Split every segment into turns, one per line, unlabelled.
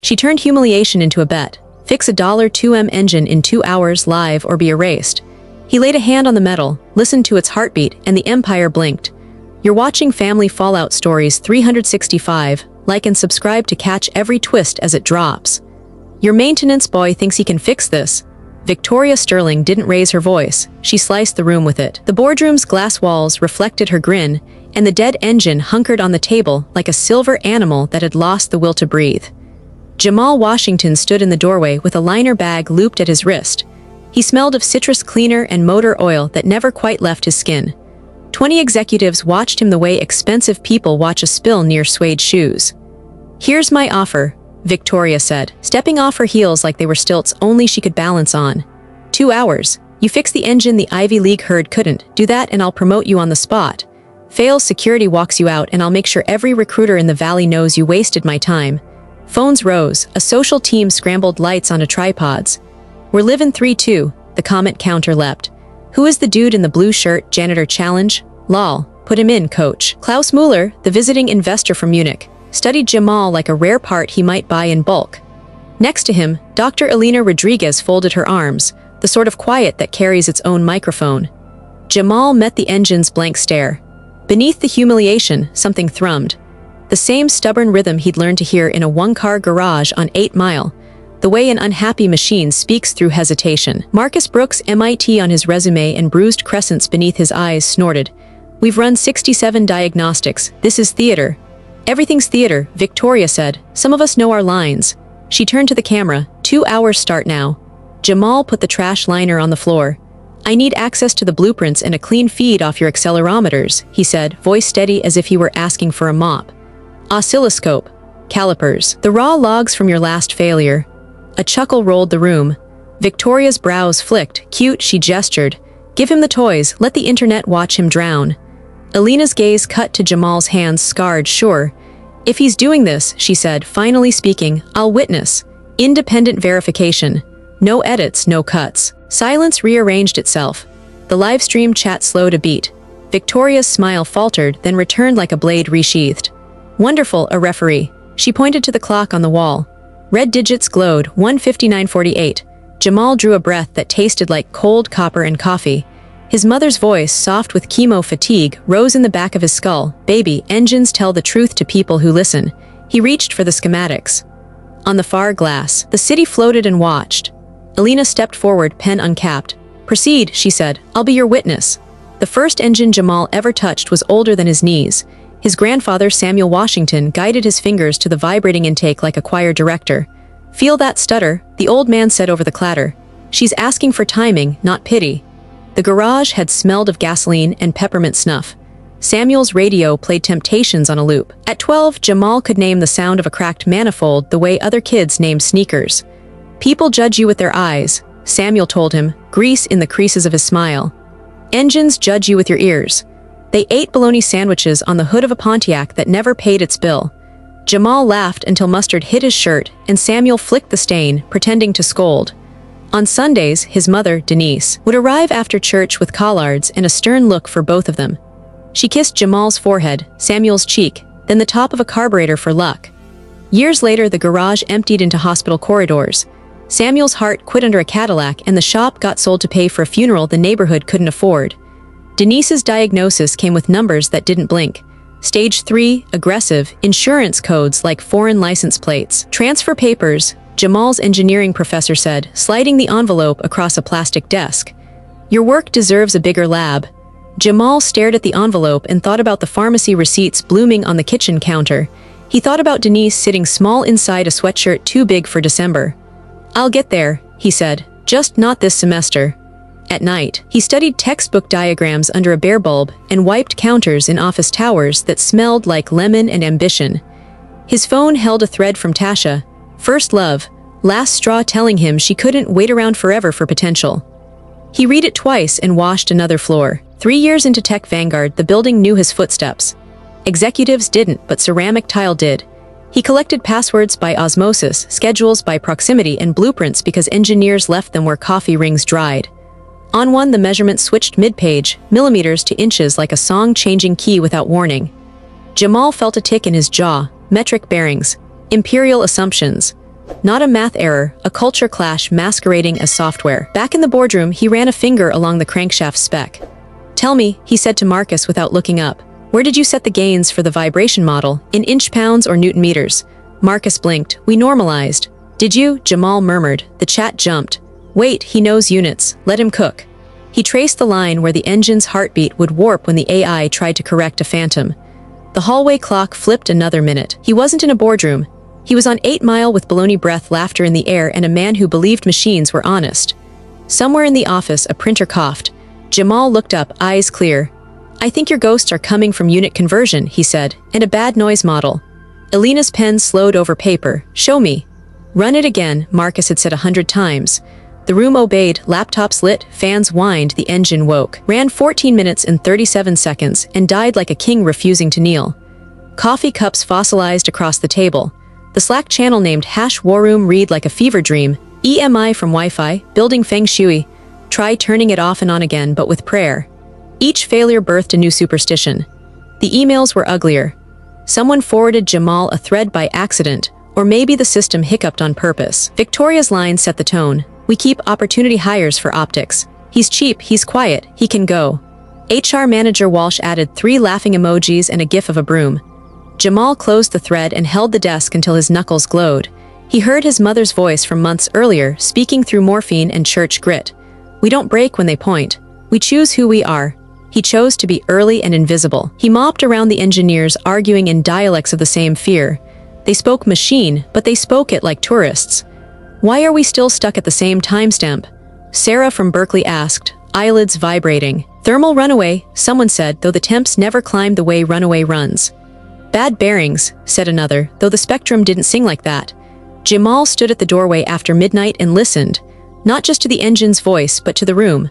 She turned humiliation into a bet. Fix a $2M engine in 2 hours live or be erased. He laid a hand on the metal, listened to its heartbeat, and the empire blinked. You're watching Family Fallout Stories 365. Like and subscribe to catch every twist as it drops. Your maintenance boy thinks he can fix this. Victoria Sterling didn't raise her voice. She sliced the room with it. The boardroom's glass walls reflected her grin, and the dead engine hunkered on the table like a silver animal that had lost the will to breathe. Jamal Washington stood in the doorway with a liner bag looped at his wrist. He smelled of citrus cleaner and motor oil that never quite left his skin. 20 executives watched him the way expensive people watch a spill near suede shoes. Here's my offer, Victoria said, stepping off her heels like they were stilts only she could balance on. 2 hours. You fix the engine the Ivy League herd couldn't. Do that and I'll promote you on the spot. Fails, security walks you out, and I'll make sure every recruiter in the valley knows you wasted my time. Phones rose. A social team scrambled lights onto tripods. We're living 3-2, the comment counter leapt. Who is the dude in the blue shirt? Janitor challenge? Lol. Put him in, coach. Klaus Mueller, the visiting investor from Munich, studied Jamal like a rare part he might buy in bulk. Next to him, Dr. Elena Rodriguez folded her arms, the sort of quiet that carries its own microphone. Jamal met the engine's blank stare. Beneath the humiliation, something thrummed. The same stubborn rhythm he'd learned to hear in a one-car garage on 8 Mile, the way an unhappy machine speaks through hesitation. Marcus Brooks, MIT on his resume and bruised crescents beneath his eyes, snorted. We've run 67 diagnostics. This is theater. Everything's theater, Victoria said. Some of us know our lines. She turned to the camera. 2 hours start now. Jamal put the trash liner on the floor. I need access to the blueprints and a clean feed off your accelerometers, he said, voice steady as if he were asking for a mop. Oscilloscope. Calipers. The raw logs from your last failure. A chuckle rolled the room. Victoria's brows flicked. Cute, she gestured. Give him the toys, let the internet watch him drown. Elena's gaze cut to Jamal's hands, scarred. Sure. If he's doing this, she said, finally speaking, I'll witness. Independent verification. No edits, no cuts. Silence rearranged itself. The livestream chat slowed a beat. Victoria's smile faltered, then returned like a blade resheathed. Wonderful, a referee. She pointed to the clock on the wall. Red digits glowed, 1:59:48. Jamal drew a breath that tasted like cold copper and coffee. His mother's voice, soft with chemo fatigue, rose in the back of his skull. Baby, engines tell the truth to people who listen. He reached for the schematics. On the far glass, the city floated and watched. Elena stepped forward, pen uncapped. Proceed, she said. I'll be your witness. The first engine Jamal ever touched was older than his knees. His grandfather, Samuel Washington, guided his fingers to the vibrating intake like a choir director. Feel that stutter, the old man said over the clatter. She's asking for timing, not pity. The garage had smelled of gasoline and peppermint snuff. Samuel's radio played Temptations on a loop. At 12, Jamal could name the sound of a cracked manifold the way other kids named sneakers. People judge you with their eyes, Samuel told him, grease in the creases of his smile. Engines judge you with your ears. They ate bologna sandwiches on the hood of a Pontiac that never paid its bill. Jamal laughed until mustard hit his shirt, and Samuel flicked the stain, pretending to scold. On Sundays, his mother, Denise, would arrive after church with collards and a stern look for both of them. She kissed Jamal's forehead, Samuel's cheek, then the top of a carburetor for luck. Years later, the garage emptied into hospital corridors. Samuel's heart quit under a Cadillac, and the shop got sold to pay for a funeral the neighborhood couldn't afford. Denise's diagnosis came with numbers that didn't blink. Stage 3, aggressive, insurance codes like foreign license plates. Transfer papers, Jamal's engineering professor said, sliding the envelope across a plastic desk. Your work deserves a bigger lab. Jamal stared at the envelope and thought about the pharmacy receipts blooming on the kitchen counter. He thought about Denise sitting small inside a sweatshirt too big for December. I'll get there, he said, just not this semester. At night, he studied textbook diagrams under a bare bulb and wiped counters in office towers that smelled like lemon and ambition. His phone held a thread from Tasha, first love, last straw, telling him she couldn't wait around forever for potential. He read it twice and washed another floor. 3 years into Tech Vanguard, the building knew his footsteps. Executives didn't, but ceramic tile did. He collected passwords by osmosis, schedules by proximity, and blueprints because engineers left them where coffee rings dried. On one, the measurement switched mid-page, millimeters to inches like a song-changing key without warning. Jamal felt a tick in his jaw, metric bearings, imperial assumptions. Not a math error, a culture clash masquerading as software. Back in the boardroom, he ran a finger along the crankshaft spec. "Tell me," he said to Marcus without looking up, "where did you set the gains for the vibration model? In inch-pounds or Newton-meters?" Marcus blinked. "We normalized." "Did you?" Jamal murmured. The chat jumped. "Wait, he knows units. Let him cook." He traced the line where the engine's heartbeat would warp when the AI tried to correct a phantom. The hallway clock flipped another minute. He wasn't in a boardroom. He was on 8 Mile with baloney breath, laughter in the air, and a man who believed machines were honest. Somewhere in the office, a printer coughed. Jamal looked up, eyes clear. "I think your ghosts are coming from unit conversion," he said, "and a bad noise model." Elena's pen slowed over paper. "Show me." "Run it again," Marcus had said 100 times. The room obeyed, laptops lit, fans whined, the engine woke. Ran 14 minutes and 37 seconds, and died like a king refusing to kneel. Coffee cups fossilized across the table. The Slack channel named #warroom read like a fever dream. EMI from Wi-Fi, building feng shui. Try turning it off and on again, but with prayer. Each failure birthed a new superstition. The emails were uglier. Someone forwarded Jamal a thread by accident, or maybe the system hiccuped on purpose. Victoria's line set the tone. "We keep opportunity hires for optics. He's cheap, he's quiet, he can go." HR manager Walsh added 3 laughing emojis and a gif of a broom. Jamal closed the thread and held the desk until his knuckles glowed. He heard his mother's voice from months earlier, speaking through morphine and church grit. "We don't break when they point. We choose who we are." He chose to be early and invisible. He mopped around the engineers, arguing in dialects of the same fear. They spoke machine, but they spoke it like tourists. "Why are we still stuck at the same timestamp?" Sarah from Berkeley asked, eyelids vibrating. "Thermal runaway," someone said, though the temps never climbed the way runaway runs. "Bad bearings," said another, though the spectrum didn't sing like that. Jamal stood at the doorway after midnight and listened, not just to the engine's voice, but to the room.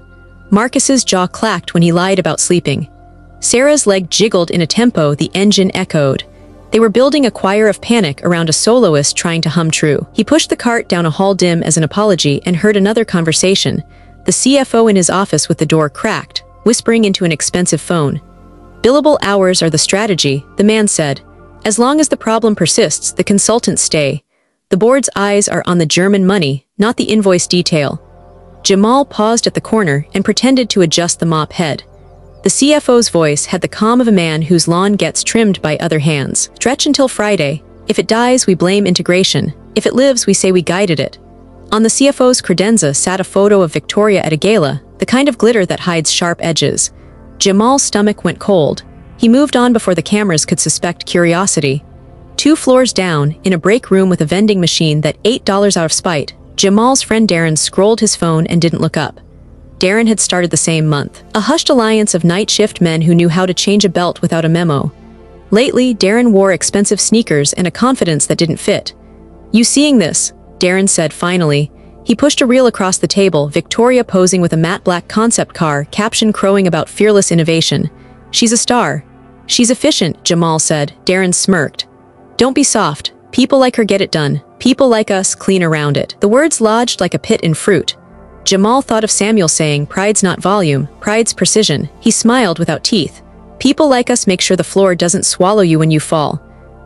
Marcus's jaw clacked when he lied about sleeping. Sarah's leg jiggled in a tempo the engine echoed. They were building a choir of panic around a soloist trying to hum true. He pushed the cart down a hall dim as an apology and heard another conversation. The CFO in his office with the door cracked, whispering into an expensive phone. "Billable hours are the strategy," the man said. "As long as the problem persists, the consultants stay. The board's eyes are on the German money, not the invoice detail." Jamal paused at the corner and pretended to adjust the mop head. The CFO's voice had the calm of a man whose lawn gets trimmed by other hands. "Stretch until Friday. If it dies, we blame integration. If it lives, we say we guided it." On the CFO's credenza sat a photo of Victoria at a gala, the kind of glitter that hides sharp edges. Jamal's stomach went cold. He moved on before the cameras could suspect curiosity. 2 floors down, in a break room with a vending machine that $8 out of spite, Jamal's friend Darren scrolled his phone and didn't look up. Darren had started the same month. A hushed alliance of night shift men who knew how to change a belt without a memo. Lately, Darren wore expensive sneakers and a confidence that didn't fit. "You seeing this?" Darren said finally. He pushed a reel across the table, Victoria posing with a matte black concept car, caption crowing about fearless innovation. "She's a star." "She's efficient," Jamal said. Darren smirked. "Don't be soft. People like her get it done. People like us clean around it." The words lodged like a pit in fruit. Jamal thought of Samuel saying, "Pride's not volume, pride's precision." He smiled without teeth. "People like us make sure the floor doesn't swallow you when you fall."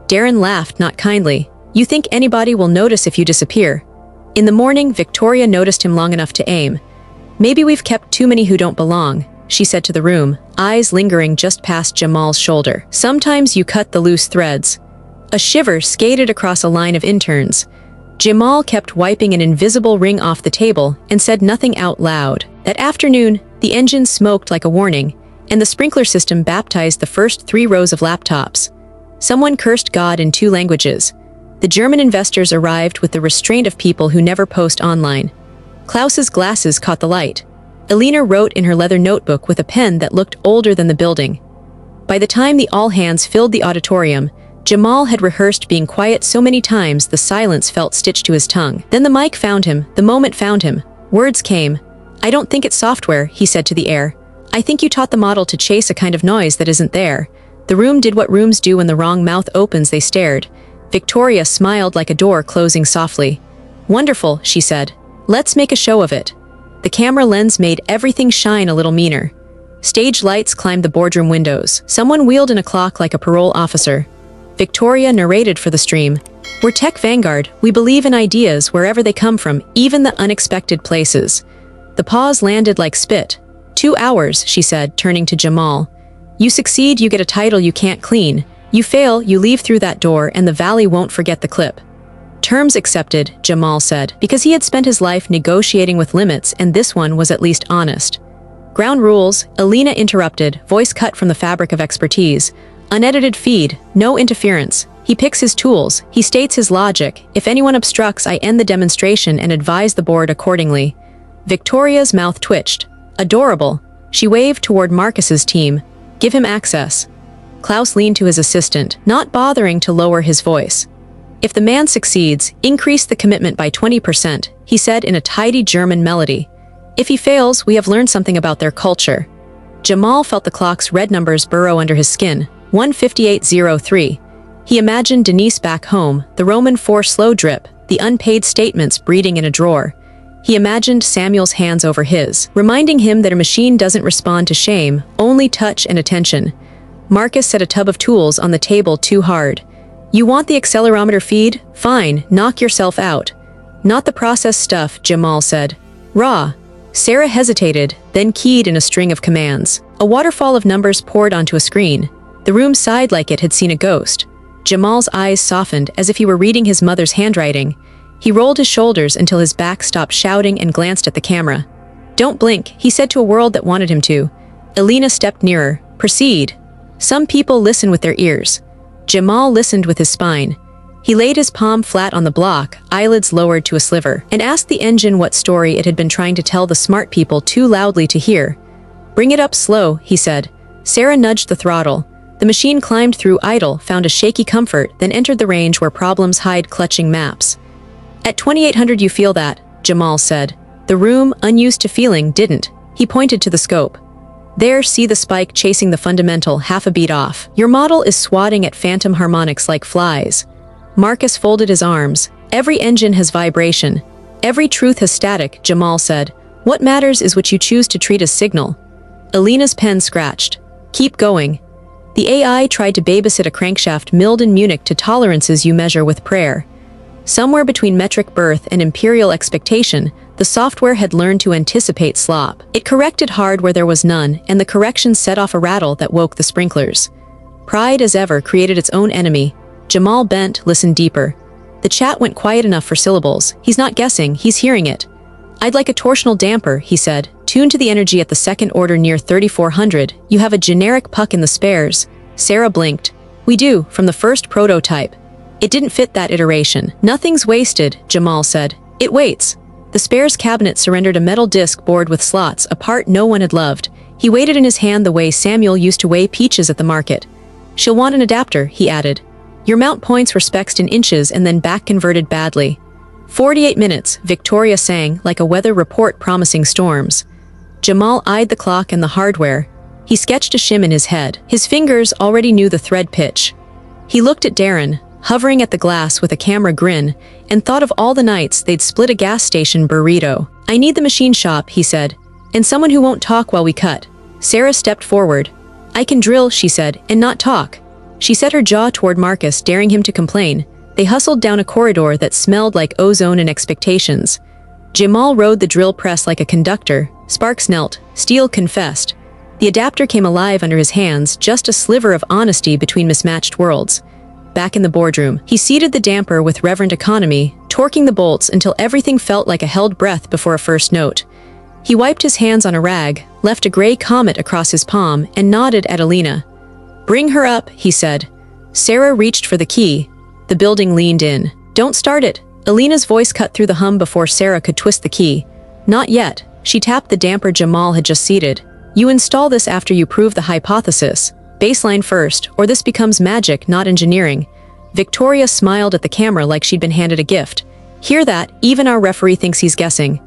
Darren laughed, not kindly. "You think anybody will notice if you disappear?" In the morning, Victoria noticed him long enough to aim. "Maybe we've kept too many who don't belong," she said to the room, eyes lingering just past Jamal's shoulder. "Sometimes you cut the loose threads." A shiver skated across a line of interns. Jamal kept wiping an invisible ring off the table and said nothing out loud. That afternoon, the engine smoked like a warning, and the sprinkler system baptized the first 3 rows of laptops. Someone cursed God in 2 languages. The German investors arrived with the restraint of people who never post online. Klaus's glasses caught the light. Elena wrote in her leather notebook with a pen that looked older than the building. By the time the all-hands filled the auditorium, Jamal had rehearsed being quiet so many times the silence felt stitched to his tongue. Then the mic found him, the moment found him. Words came. "I don't think it's software," he said to the air. "I think you taught the model to chase a kind of noise that isn't there." The room did what rooms do when the wrong mouth opens. They stared. Victoria smiled like a door closing softly. "Wonderful," she said. "Let's make a show of it." The camera lens made everything shine a little meaner. Stage lights climbed the boardroom windows. Someone wheeled in a clock like a parole officer. Victoria narrated for the stream. We're Tech Vanguard. We believe in ideas wherever they come from, even the unexpected places. The pause landed like spit. 2 hours, she said, turning to Jamal. You succeed, you get a title you can't clean. You fail, you leave through that door, and the valley won't forget the clip. Terms accepted, Jamal said, because he had spent his life negotiating with limits, and this one was at least honest. Ground rules, Alina interrupted, voice cut from the fabric of expertise. Unedited feed, no interference. He picks his tools, he states his logic. If anyone obstructs, I end the demonstration and advise the board accordingly. Victoria's mouth twitched. Adorable. She waved toward Marcus's team. Give him access. Klaus leaned to his assistant, not bothering to lower his voice. If the man succeeds, increase the commitment by 20%, he said in a tidy German melody. If he fails, we have learned something about their culture. Jamal felt the clock's red numbers burrow under his skin. 1:58:03. He imagined Denise back home, the Roman IV slow drip, the unpaid statements breeding in a drawer. He imagined Samuel's hands over his, reminding him that a machine doesn't respond to shame, only touch and attention. Marcus set a tub of tools on the table too hard. You want the accelerometer feed? Fine, knock yourself out. Not the processed stuff, Jamal said. Raw. Sarah hesitated, then keyed in a string of commands. A waterfall of numbers poured onto a screen. The room sighed like it had seen a ghost. Jamal's eyes softened as if he were reading his mother's handwriting. He rolled his shoulders until his back stopped shouting and glanced at the camera. Don't blink, he said to a world that wanted him to. Alina stepped nearer. Proceed. Some people listen with their ears. Jamal listened with his spine. He laid his palm flat on the block, eyelids lowered to a sliver, and asked the engine what story it had been trying to tell the smart people too loudly to hear. Bring it up slow, he said. Sarah nudged the throttle. The machine climbed through idle, found a shaky comfort, then entered the range where problems hide clutching maps. At 2800 you feel that, Jamal said. The room, unused to feeling, didn't. He pointed to the scope. There, see the spike chasing the fundamental, half a beat off. Your model is swatting at phantom harmonics like flies. Marcus folded his arms. Every engine has vibration. Every truth has static, Jamal said. What matters is what you choose to treat as signal. Alina's pen scratched. Keep going. The AI tried to babysit a crankshaft milled in Munich to tolerances you measure with prayer. Somewhere between metric birth and imperial expectation, the software had learned to anticipate slop. It corrected hard where there was none, and the correction set off a rattle that woke the sprinklers. Pride, as ever, created its own enemy. Jamal bent, listened deeper. The chat went quiet enough for syllables. He's not guessing, he's hearing it. I'd like a torsional damper, he said. Tuned to the energy at the second order near 3400. You have a generic puck in the spares. Sarah blinked. We do, from the first prototype. It didn't fit that iteration. Nothing's wasted, Jamal said. It waits. The spares cabinet surrendered a metal disc board with slots, a part no one had loved. He weighed it in his hand the way Samuel used to weigh peaches at the market. She'll want an adapter, he added. Your mount points were spexed in inches and then back converted badly. 48 minutes, Victoria sang, like a weather report promising storms. Jamal eyed the clock and the hardware. He sketched a shim in his head. His fingers already knew the thread pitch. He looked at Darren, hovering at the glass with a camera grin, and thought of all the nights they'd split a gas station burrito. I need the machine shop, he said, and someone who won't talk while we cut. Sarah stepped forward. I can drill, she said, and not talk. She set her jaw toward Marcus, daring him to complain. They hustled down a corridor that smelled like ozone and expectations. Jamal rode the drill press like a conductor. Sparks knelt. Steel confessed. The adapter came alive under his hands, just a sliver of honesty between mismatched worlds. Back in the boardroom, he seated the damper with reverent economy, torquing the bolts until everything felt like a held breath before a first note. He wiped his hands on a rag, left a gray comet across his palm, and nodded at Alina. Bring her up, he said. Sarah reached for the key. The building leaned in. Don't start it. Alina's voice cut through the hum before Sarah could twist the key. Not yet. She tapped the damper Jamal had just seated. You install this after you prove the hypothesis. Baseline first, or this becomes magic, not engineering. Victoria smiled at the camera like she'd been handed a gift. Hear that? Even our referee thinks he's guessing.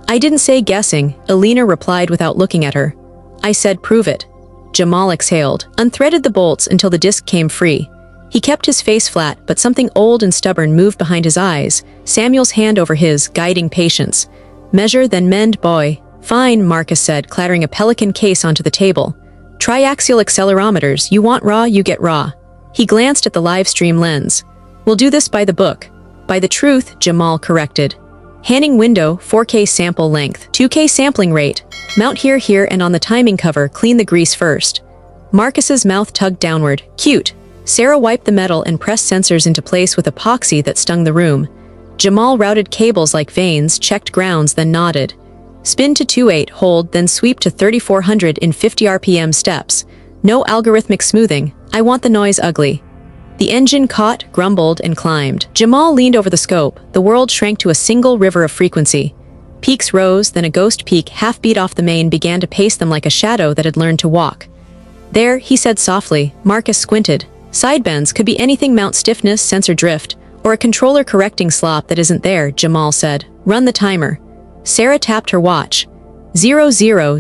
I didn't say guessing, Alina replied without looking at her. I said prove it. Jamal exhaled, unthreaded the bolts until the disc came free. He kept his face flat, but something old and stubborn moved behind his eyes, Samuel's hand over his, guiding patience. Measure, then mend, boy. Fine, Marcus said, clattering a pelican case onto the table. Triaxial accelerometers, you want raw, you get raw. He glanced at the live stream lens. We'll do this by the book. By the truth, Jamal corrected. Handing window, 4K sample length, 2K sampling rate. Mount here, and on the timing cover, clean the grease first. Marcus's mouth tugged downward. Cute. Sarah wiped the metal and pressed sensors into place with epoxy that stung the room. Jamal routed cables like veins, checked grounds, then nodded. Spin to 2.8, hold, then sweep to 3400 in 50 RPM steps. No algorithmic smoothing. I want the noise ugly. The engine caught, grumbled, and climbed. Jamal leaned over the scope. The world shrank to a single river of frequency. Peaks rose, then a ghost peak, half beat off the main, began to pace them like a shadow that had learned to walk. There, he said softly. Marcus squinted. Sidebends could be anything: mount stiffness, sensor drift, or a controller correcting slop that isn't there, Jamal said. Run the timer. Sarah tapped her watch. 0000.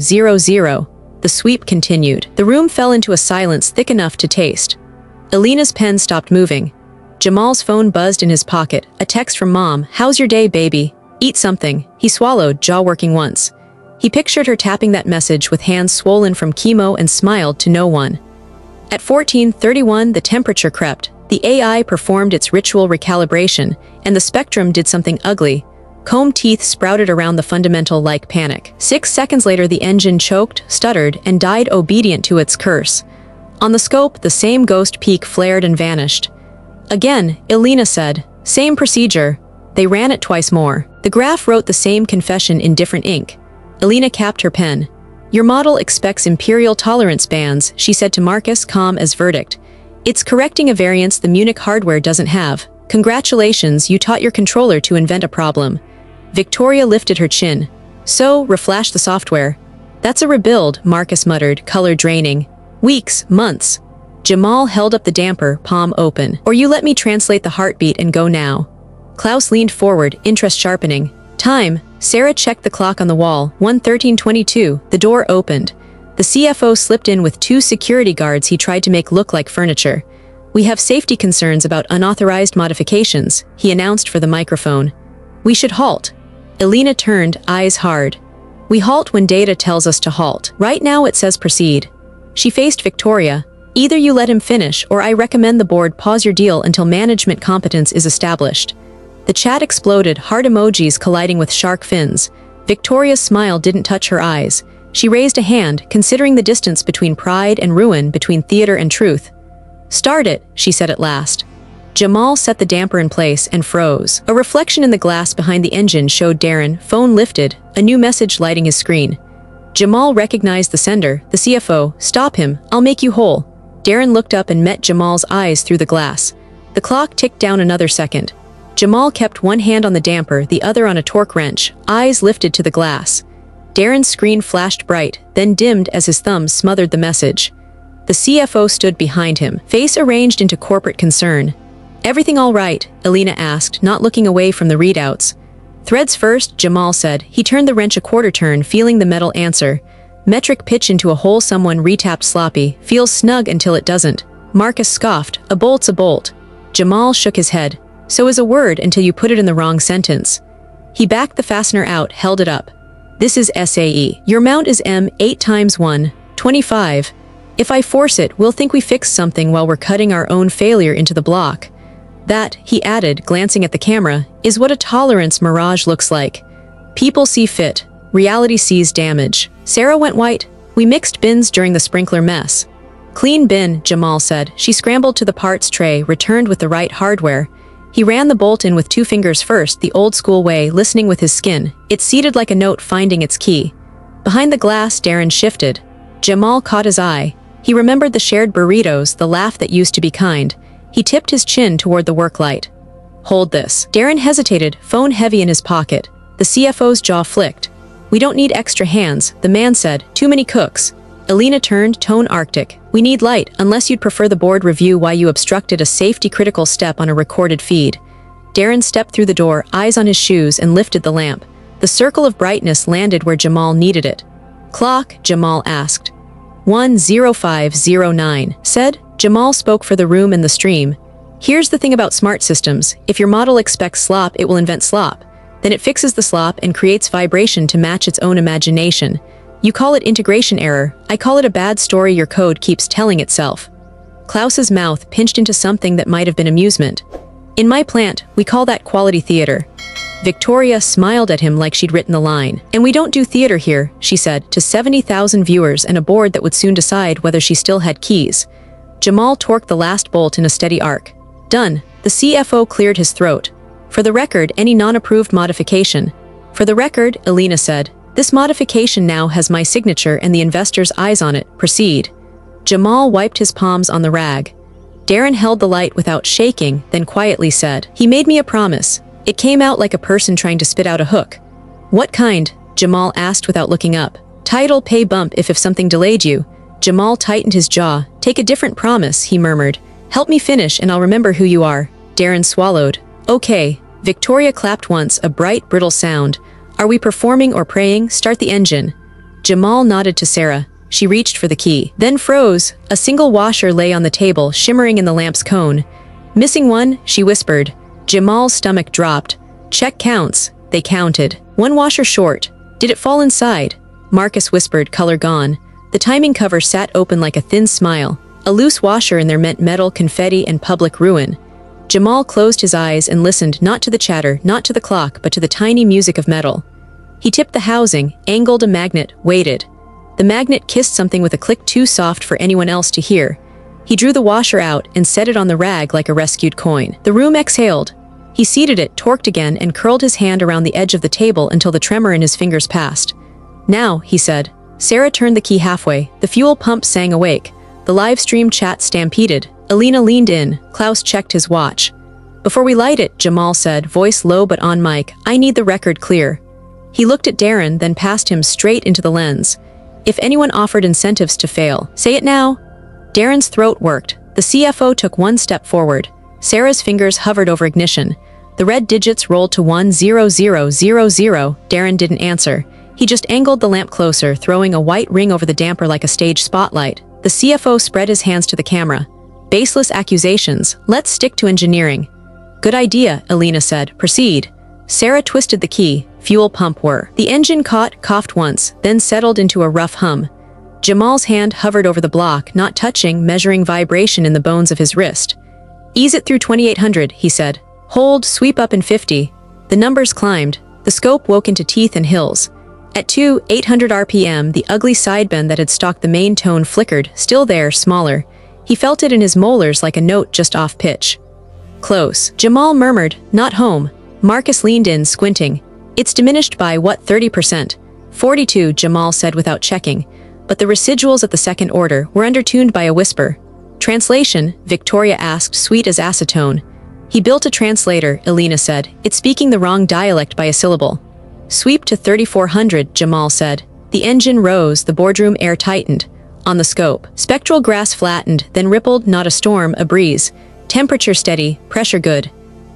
The sweep continued. The room fell into a silence thick enough to taste. Elena's pen stopped moving. Jamal's phone buzzed in his pocket. A text from Mom. How's your day, baby? Eat something. He swallowed, jaw working once. He pictured her tapping that message with hands swollen from chemo and smiled to no one. At 14:31, the temperature crept. The AI performed its ritual recalibration, and the spectrum did something ugly. Comb teeth sprouted around the fundamental like panic. 6 seconds later, the engine choked, stuttered, and died obedient to its curse. On the scope, the same ghost peak flared and vanished. Again, Elena said. Same procedure. They ran it twice more. The graph wrote the same confession in different ink. Elena capped her pen. Your model expects imperial tolerance bands, she said to Marcus, calm as verdict. It's correcting a variance the Munich hardware doesn't have. Congratulations, you taught your controller to invent a problem. Victoria lifted her chin. So, reflash the software. That's a rebuild, Marcus muttered, color draining. Weeks, months. Jamal held up the damper, palm open. Or you let me translate the heartbeat and go now. Klaus leaned forward, interest sharpening. Time. Sarah checked the clock on the wall. 1:13:22. The door opened. The CFO slipped in with 2 security guards he tried to make look like furniture. We have safety concerns about unauthorized modifications, he announced for the microphone. We should halt. Elena turned, eyes hard. We halt when data tells us to halt. Right now it says proceed. She faced Victoria. Either you let him finish, or I recommend the board pause your deal until management competence is established. The chat exploded, heart emojis colliding with shark fins. Victoria's smile didn't touch her eyes. She raised a hand, considering the distance between pride and ruin, between theater and truth. Start it, she said at last. Jamal set the damper in place and froze. A reflection in the glass behind the engine showed Darren, phone lifted, a new message lighting his screen. Jamal recognized the sender, the CFO. Stop him, I'll make you whole. Darren looked up and met Jamal's eyes through the glass. The clock ticked down another second. Jamal kept one hand on the damper, the other on a torque wrench, eyes lifted to the glass. Darren's screen flashed bright, then dimmed as his thumb smothered the message. The CFO stood behind him, face arranged into corporate concern. Everything all right? Elena asked, not looking away from the readouts. Threads first, Jamal said. He turned the wrench a quarter turn, feeling the metal answer. Metric pitch into a hole someone retapped sloppy. Feels snug until it doesn't. Marcus scoffed. A bolt's a bolt. Jamal shook his head. So is a word until you put it in the wrong sentence. He backed the fastener out, held it up. This is SAE. Your mount is M, 8 times 1, 25. If I force it, we'll think we fixed something while we're cutting our own failure into the block. That, he added, glancing at the camera, is what a tolerance mirage looks like. People see fit. Reality sees damage. Sarah went white. We mixed bins during the sprinkler mess. Clean bin, Jamal said. She scrambled to the parts tray, returned with the right hardware. He ran the bolt in with 2 fingers first, the old-school way, listening with his skin. It seeded like a note finding its key. Behind the glass, Darren shifted. Jamal caught his eye. He remembered the shared burritos, the laugh that used to be kind. He tipped his chin toward the work light. Hold this. Darren hesitated, phone heavy in his pocket. The CFO's jaw flicked. We don't need extra hands, the man said. Too many cooks. Elena turned, tone arctic. We need light, unless you'd prefer the board review why you obstructed a safety-critical step on a recorded feed. Darren stepped through the door, eyes on his shoes, and lifted the lamp. The circle of brightness landed where Jamal needed it. Clock, Jamal asked. 1:05:09, said. Jamal spoke for the room and the stream. Here's the thing about smart systems. If your model expects slop, it will invent slop. Then it fixes the slop and creates vibration to match its own imagination. You call it integration error. I call it a bad story your code keeps telling itself. Klaus's mouth pinched into something that might have been amusement. In my plant, we call that quality theater. Victoria smiled at him like she'd written the line. And we don't do theater here, she said, to 70,000 viewers and a board that would soon decide whether she still had keys. Jamal torqued the last bolt in a steady arc. Done. The CFO cleared his throat. For the record, any non-approved modification. For the record, Elena said, this modification now has my signature and the investor's eyes on it. Proceed. Jamal wiped his palms on the rag. Darren held the light without shaking, then quietly said, he made me a promise. It came out like a person trying to spit out a hook. What kind? Jamal asked without looking up. Title pay bump if something delayed you. Jamal tightened his jaw. Take a different promise, he murmured. Help me finish and I'll remember who you are. Darren swallowed. Okay. Victoria clapped once, a bright, brittle sound. Are we performing or praying? Start the engine. Jamal nodded to Sarah. She reached for the key, then froze. A single washer lay on the table, shimmering in the lamp's cone. Missing one, she whispered. Jamal's stomach dropped. Check counts. They counted. One washer short. Did it fall inside? Marcus whispered, color gone. The timing cover sat open like a thin smile. A loose washer in there meant metal, confetti, and public ruin. Jamal closed his eyes and listened not to the chatter, not to the clock, but to the tiny music of metal. He tipped the housing, angled a magnet, waited. The magnet kissed something with a click too soft for anyone else to hear. He drew the washer out and set it on the rag like a rescued coin. The room exhaled. He seated it, torqued again, and curled his hand around the edge of the table until the tremor in his fingers passed. Now, he said. Sarah turned the key halfway. The fuel pump sang awake. The live stream chat stampeded. Elena leaned in. Klaus checked his watch. Before we light it, Jamal said, voice low but on mic, I need the record clear. He looked at Darren, then passed him straight into the lens. If anyone offered incentives to fail, say it now. Darren's throat worked. The CFO took one step forward. Sarah's fingers hovered over ignition. The red digits rolled to 10000. Darren didn't answer. He just angled the lamp closer, throwing a white ring over the damper like a stage spotlight. The CFO spread his hands to the camera. Baseless accusations. Let's stick to engineering. Good idea, Elena said. Proceed. Sarah twisted the key. Fuel pump whir. The engine coughed once, then settled into a rough hum. Jamal's hand hovered over the block, not touching, measuring vibration in the bones of his wrist. Ease it through 2800, he said. Hold, sweep up in 50. The numbers climbed. The scope woke into teeth and hills. At 800 RPM, the ugly sideband that had stalked the main tone flickered, still there, smaller. He felt it in his molars like a note just off pitch. Close. Jamal murmured, not home. Marcus leaned in, squinting. It's diminished by, what, 30%? 42, Jamal said without checking. But the residuals at the second order were undertuned by a whisper. Translation, Victoria asked, sweet as acetone. He built a translator, Elena said. It's speaking the wrong dialect by a syllable. Sweep to 3400, Jamal said. The engine rose, the boardroom air tightened. On the scope, spectral grass flattened, then rippled, not a storm, a breeze. Temperature steady, pressure good.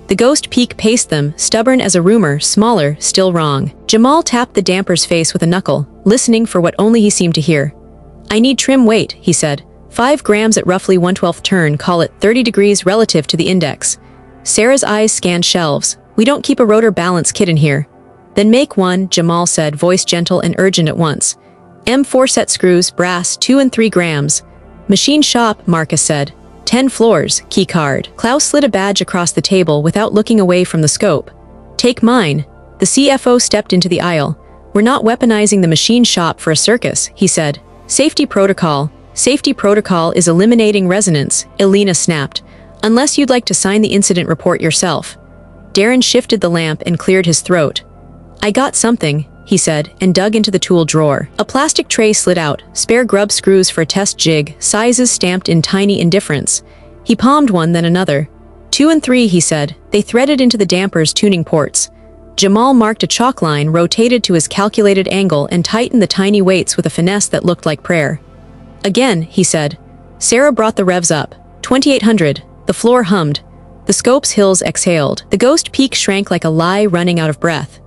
The ghost peak paced them, stubborn as a rumor, smaller, still wrong. Jamal tapped the damper's face with a knuckle, listening for what only he seemed to hear. I need trim weight, he said. 5 grams at roughly 1/12 turn, call it 30 degrees relative to the index. Sarah's eyes scanned shelves. We don't keep a rotor balance kit in here. Then make one, Jamal said, voice gentle and urgent at once. M4 set screws, brass, 2 and 3 grams. Machine shop, Marcus said. 10 floors, key card. Klaus slid a badge across the table without looking away from the scope. Take mine. The CFO stepped into the aisle. We're not weaponizing the machine shop for a circus, he said. Safety protocol. Safety protocol is eliminating resonance, Elena snapped. Unless you'd like to sign the incident report yourself. Darren shifted the lamp and cleared his throat. I got something, he said, and dug into the tool drawer. A plastic tray slid out, spare grub screws for a test jig, sizes stamped in tiny indifference. He palmed one, then another. 2 and 3, he said. They threaded into the damper's tuning ports. Jamal marked a chalk line, rotated to his calculated angle, and tightened the tiny weights with a finesse that looked like prayer. Again, he said. Sarah brought the revs up. 2800. The floor hummed. The scope's hills exhaled. The ghost peak shrank like a lie running out of breath.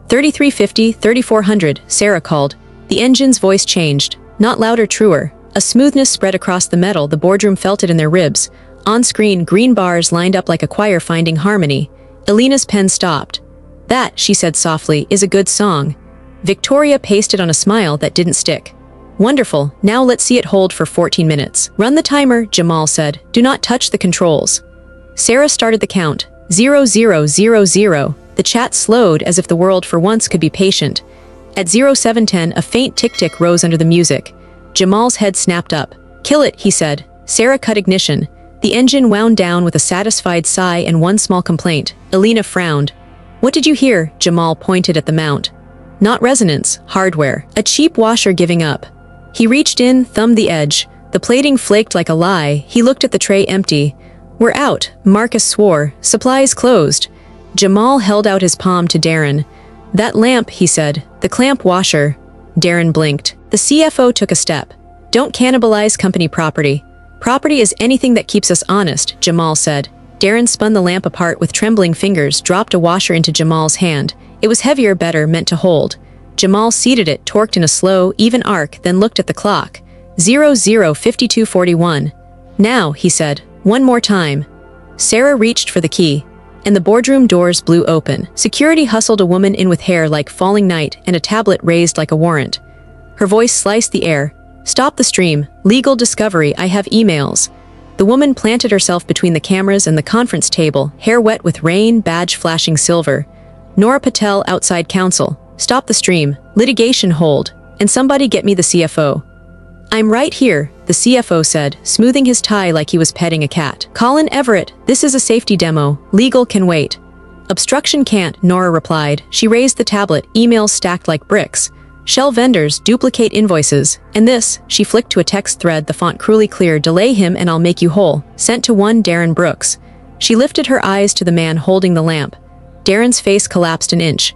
3350, 3400, Sarah called. The engine's voice changed. Not louder, truer. A smoothness spread across the metal. The boardroom felt it in their ribs. On screen, green bars lined up like a choir finding harmony. Elena's pen stopped. That, she said softly, is a good song. Victoria pasted on a smile that didn't stick. Wonderful, now let's see it hold for 14 minutes. Run the timer, Jamal said. Do not touch the controls. Sarah started the count. 0000. The chat slowed as if the world for once could be patient. At 0710, a faint tick-tick rose under the music. Jamal's head snapped up. "Kill it," he said. Sarah cut ignition. The engine wound down with a satisfied sigh and one small complaint. Alina frowned. "What did you hear?" Jamal pointed at the mount. "Not resonance, hardware. A cheap washer giving up." He reached in, thumbed the edge. The plating flaked like a lie. He looked at the tray empty. "We're out," Marcus swore. "Supplies closed." Jamal held out his palm to Darren. "That lamp," he said. "The clamp washer." Darren blinked. The CFO took a step. "Don't cannibalize company property. Property is anything that keeps us honest," Jamal said. Darren spun the lamp apart with trembling fingers, dropped a washer into Jamal's hand. It was heavier, better, meant to hold. Jamal seated it, torqued in a slow, even arc, then looked at the clock. 00:52:41. "Now," he said. "One more time." Sarah reached for the key, and the boardroom doors blew open. Security hustled a woman in with hair like falling night and a tablet raised like a warrant. Her voice sliced the air. "Stop the stream. Legal discovery. I have emails." The woman planted herself between the cameras and the conference table, hair wet with rain, badge flashing silver. Nora Patel, outside counsel. "Stop the stream. Litigation hold. And somebody get me the CFO." "I'm right here," the CFO said, smoothing his tie like he was petting a cat. "Colin Everett, this is a safety demo. Legal can wait." "Obstruction can't," Nora replied. She raised the tablet, emails stacked like bricks. "Shell vendors, duplicate invoices. And this," she flicked to a text thread, the font cruelly clear, "delay him and I'll make you whole. Sent to one Darren Brooks." She lifted her eyes to the man holding the lamp. Darren's face collapsed an inch.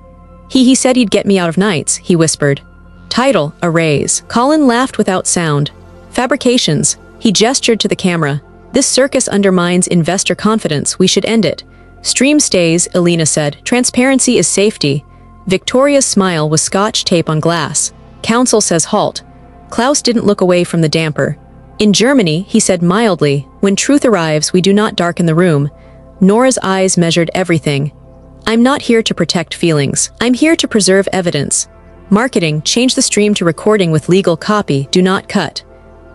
He said he'd get me out of nights," he whispered. Title, "A Raise." Colin laughed without sound. "Fabrications." He gestured to the camera. "This circus undermines investor confidence. We should end it." "Stream stays," Alina said. "Transparency is safety." Victoria's smile was scotch tape on glass. "Council says halt." Klaus didn't look away from the damper. "In Germany," he said mildly, "when truth arrives, we do not darken the room." Nora's eyes measured everything. "I'm not here to protect feelings. I'm here to preserve evidence." Marketing, change the stream to recording with legal copy, do not cut.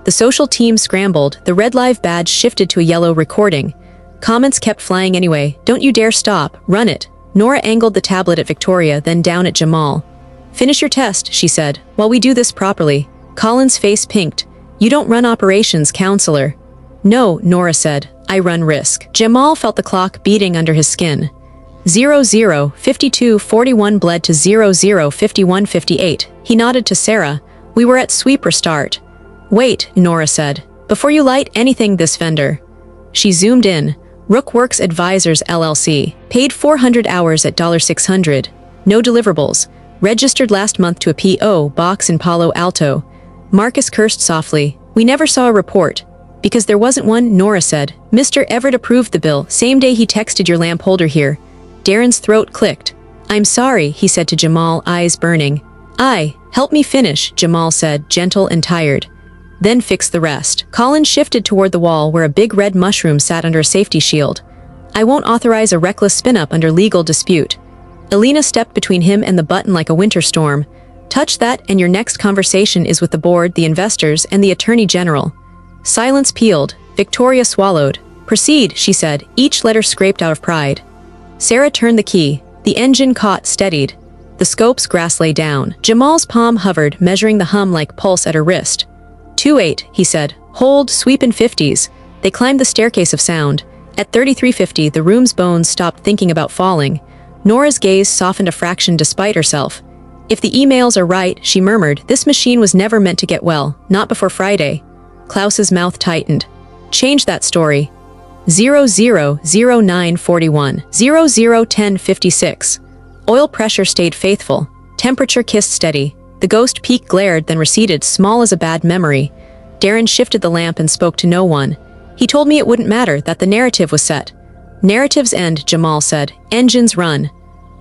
The social team scrambled, the red live badge shifted to a yellow recording. Comments kept flying anyway. "Don't you dare stop, run it." Nora angled the tablet at Victoria, then down at Jamal. "Finish your test," she said, "while we do this properly." Colin's face pinked. "You don't run operations, counselor." "No," Nora said, "I run risk." Jamal felt the clock beating under his skin. 00:52:41 bled to 00:51:58. He nodded to Sarah. "We were at sweeper start." "Wait," Nora said. "Before you light anything, this vendor." She zoomed in. Rook Works Advisors LLC. Paid 400 hours at $600. No deliverables. Registered last month to a P.O. box in Palo Alto. Marcus cursed softly. "We never saw a report." "Because there wasn't one," Nora said. "Mr. Everett approved the bill, same day he texted your lamp holder here." Darren's throat clicked. "I'm sorry," he said to Jamal, eyes burning. "Help me finish," Jamal said, gentle and tired. "Then fix the rest." Colin shifted toward the wall where a big red mushroom sat under a safety shield. "I won't authorize a reckless spin-up under legal dispute." Alina stepped between him and the button like a winter storm. "Touch that and your next conversation is with the board, the investors, and the Attorney General." Silence peeled. Victoria swallowed. "Proceed," she said, each letter scraped out of pride. Sarah turned the key. The engine caught, steadied. The scope's grass lay down. Jamal's palm hovered, measuring the hum like pulse at her wrist. 2-8, he said. "Hold, sweep in 50s. They climbed the staircase of sound. At 3350, the room's bones stopped thinking about falling. Nora's gaze softened a fraction despite herself. "If the emails are right," she murmured, "this machine was never meant to get well, not before Friday." Klaus's mouth tightened. "Change that story." 00:09:41. 00:10:56. Oil pressure stayed faithful. Temperature kissed steady. The ghost peak glared, then receded, small as a bad memory. Darren shifted the lamp and spoke to no one. "He told me it wouldn't matter, that the narrative was set." "Narratives end," Jamal said. "Engines run."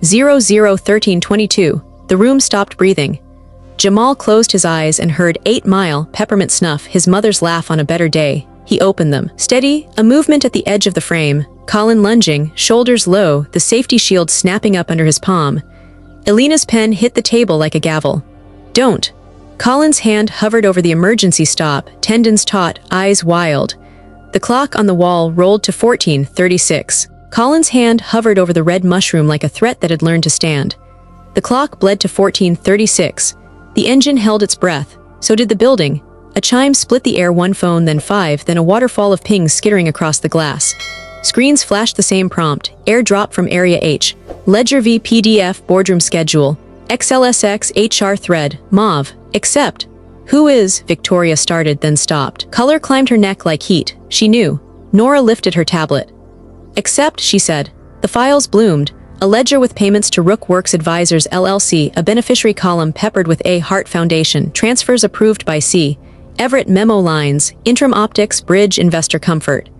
00:13:22. The room stopped breathing. Jamal closed his eyes and heard 8 Mile, Peppermint Snuff, his mother's laugh on a better day. He opened them. Steady, a movement at the edge of the frame. Colin lunging, shoulders low, the safety shield snapping up under his palm. Alina's pen hit the table like a gavel. "Don't." Colin's hand hovered over the emergency stop, tendons taut, eyes wild. The clock on the wall rolled to 14:36. Colin's hand hovered over the red mushroom like a threat that had learned to stand. The clock bled to 14:36. The engine held its breath. So did the building. A chime split the air, one phone, then five, then a waterfall of pings skittering across the glass. Screens flashed the same prompt. Airdrop from Area H. Ledger V PDF boardroom schedule. XLSX HR thread. Mauve. Accept. Who is? Victoria started, then stopped. Color climbed her neck like heat. She knew. Nora lifted her tablet. Accept, she said. The files bloomed. A ledger with payments to Rook Works Advisors LLC, a beneficiary column peppered with A. Hart Foundation, transfers approved by C. Everett memo lines, interim optics, bridge, investor comfort.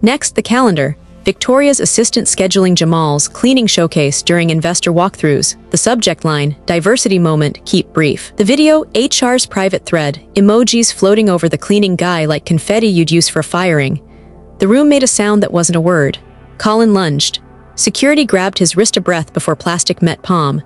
Next, the calendar. Victoria's assistant scheduling Jamal's cleaning showcase during investor walkthroughs. The subject line, diversity moment, keep brief. The video, HR's private thread, emojis floating over the cleaning guy like confetti you'd use for firing. The room made a sound that wasn't a word. Colin lunged. Security grabbed his wrist a breath before plastic met palm.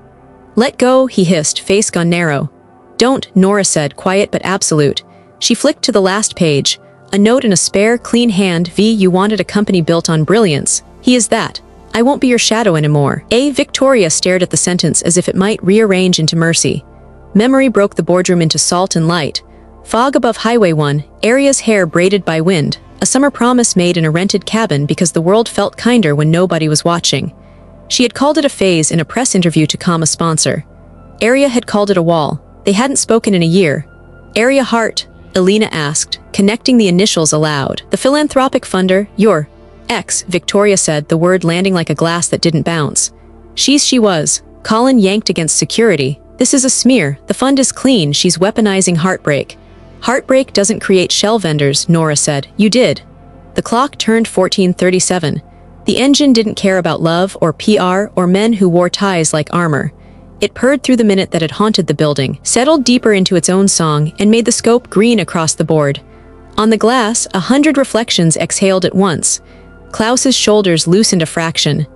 Let go, he hissed, face gone narrow. Don't, Nora said, quiet but absolute. She flicked to the last page. A note in a spare, clean hand. V, you wanted a company built on brilliance. He is that. I won't be your shadow anymore. A. Victoria stared at the sentence as if it might rearrange into mercy. Memory broke the boardroom into salt and light. Fog above Highway 1, Aria's hair braided by wind. A summer promise made in a rented cabin because the world felt kinder when nobody was watching. She had called it a phase in a press interview to calm a sponsor. Aria had called it a wall. They hadn't spoken in a year. Aria Hart, Elena asked, connecting the initials aloud. The philanthropic funder, your ex, Victoria said, the word landing like a glass that didn't bounce. She was. Colin yanked against security. This is a smear. The fund is clean. She's weaponizing heartbreak. Heartbreak doesn't create shell vendors, Nora said. You did. The clock turned 14:37. The engine didn't care about love or PR or men who wore ties like armor. It purred through the minute that had haunted the building, settled deeper into its own song, and made the scope green across the board. On the glass, 100 reflections exhaled at once. Klaus's shoulders loosened a fraction.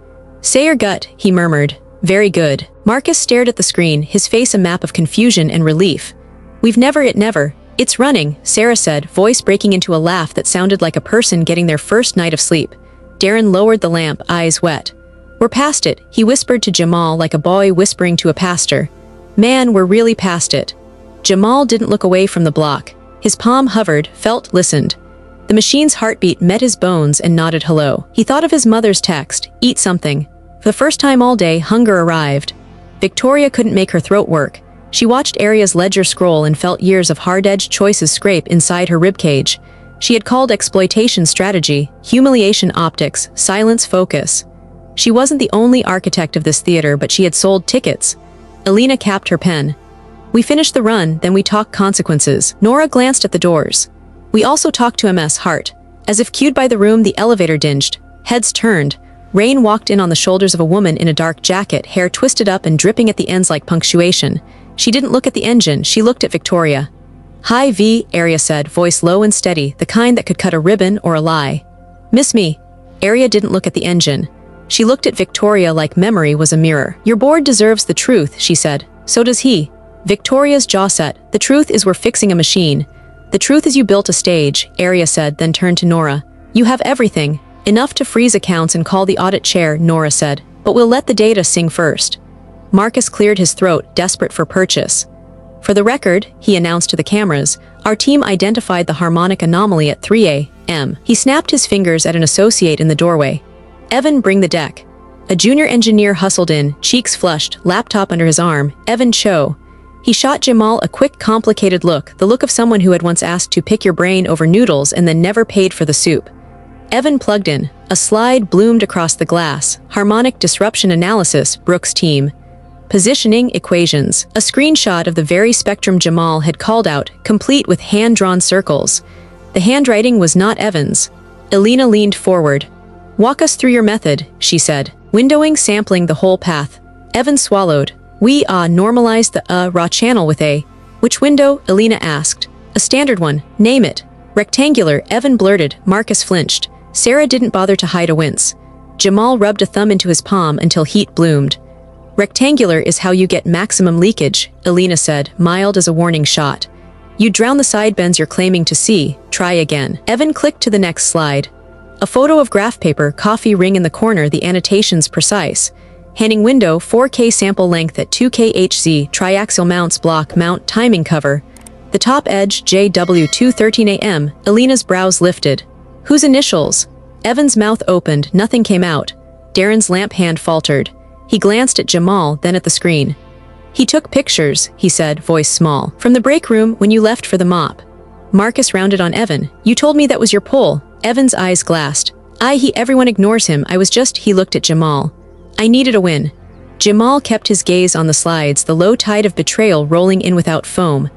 Say your gut, he murmured. Very good. Marcus stared at the screen, his face a map of confusion and relief. We've never. It's running, Sarah said, voice breaking into a laugh that sounded like a person getting their first night of sleep. Darren lowered the lamp, eyes wet. We're past it, he whispered to Jamal like a boy whispering to a pastor. Man, we're really past it. Jamal didn't look away from the block. His palm hovered, felt, listened. The machine's heartbeat met his bones and nodded hello. He thought of his mother's text, eat something. For the first time all day, hunger arrived. Victoria couldn't make her throat work. She watched Aria's ledger scroll and felt years of hard-edged choices scrape inside her ribcage. She had called exploitation strategy, humiliation optics, silence focus. She wasn't the only architect of this theater, but she had sold tickets. Elena capped her pen. We finished the run, then we talk consequences. Nora glanced at the doors. We also talked to MS Hart. As if cued by the room, the elevator dinged. Heads turned. Rain walked in on the shoulders of a woman in a dark jacket, hair twisted up and dripping at the ends like punctuation. She didn't look at the engine, she looked at Victoria. Hi V, Aria said, voice low and steady, the kind that could cut a ribbon or a lie. Miss me. Aria didn't look at the engine. She looked at Victoria like memory was a mirror. Your board deserves the truth, she said. So does he. Victoria's jaw set. The truth is we're fixing a machine. The truth is you built a stage, Aria said, then turned to Nora. You have everything. Enough to freeze accounts and call the audit chair, Nora said. But we'll let the data sing first. Marcus cleared his throat, desperate for purchase. For the record, he announced to the cameras, our team identified the harmonic anomaly at 3 a.m. He snapped his fingers at an associate in the doorway. Evan, bring the deck. A junior engineer hustled in, cheeks flushed, laptop under his arm. Evan Cho. He shot Jamal a quick, complicated look, the look of someone who had once asked to pick your brain over noodles and then never paid for the soup. Evan plugged in. A slide bloomed across the glass. Harmonic disruption analysis, Brooks' team. Positioning equations. A screenshot of the very spectrum Jamal had called out, complete with hand-drawn circles. The handwriting was not Evan's. Elena leaned forward. Walk us through your method, she said, windowing sampling the whole path. Evan swallowed. We normalized the raw channel with a. Which window? Elena asked. A standard one. Name it. Rectangular, Evan blurted. Marcus flinched. Sarah didn't bother to hide a wince. Jamal rubbed a thumb into his palm until heat bloomed. Rectangular is how you get maximum leakage, Elena said, mild as a warning shot. You drown the sidebends you're claiming to see. Try again. Evan clicked to the next slide. A photo of graph paper, coffee ring in the corner, the annotations precise. Handing window, 4K sample length at 2K Hz, triaxial mounts, block mount, timing cover. The top edge, JW 2:13 AM, Alina's brows lifted. Whose initials? Evan's mouth opened, nothing came out. Darren's lamp hand faltered. He glanced at Jamal, then at the screen. He took pictures, he said, voice small. From the break room when you left for the mop. Marcus rounded on Evan. You told me that was your pull. Evan's eyes glassed. Everyone ignores him, he looked at Jamal. I needed a win. Jamal kept his gaze on the slides, the low tide of betrayal rolling in without foam.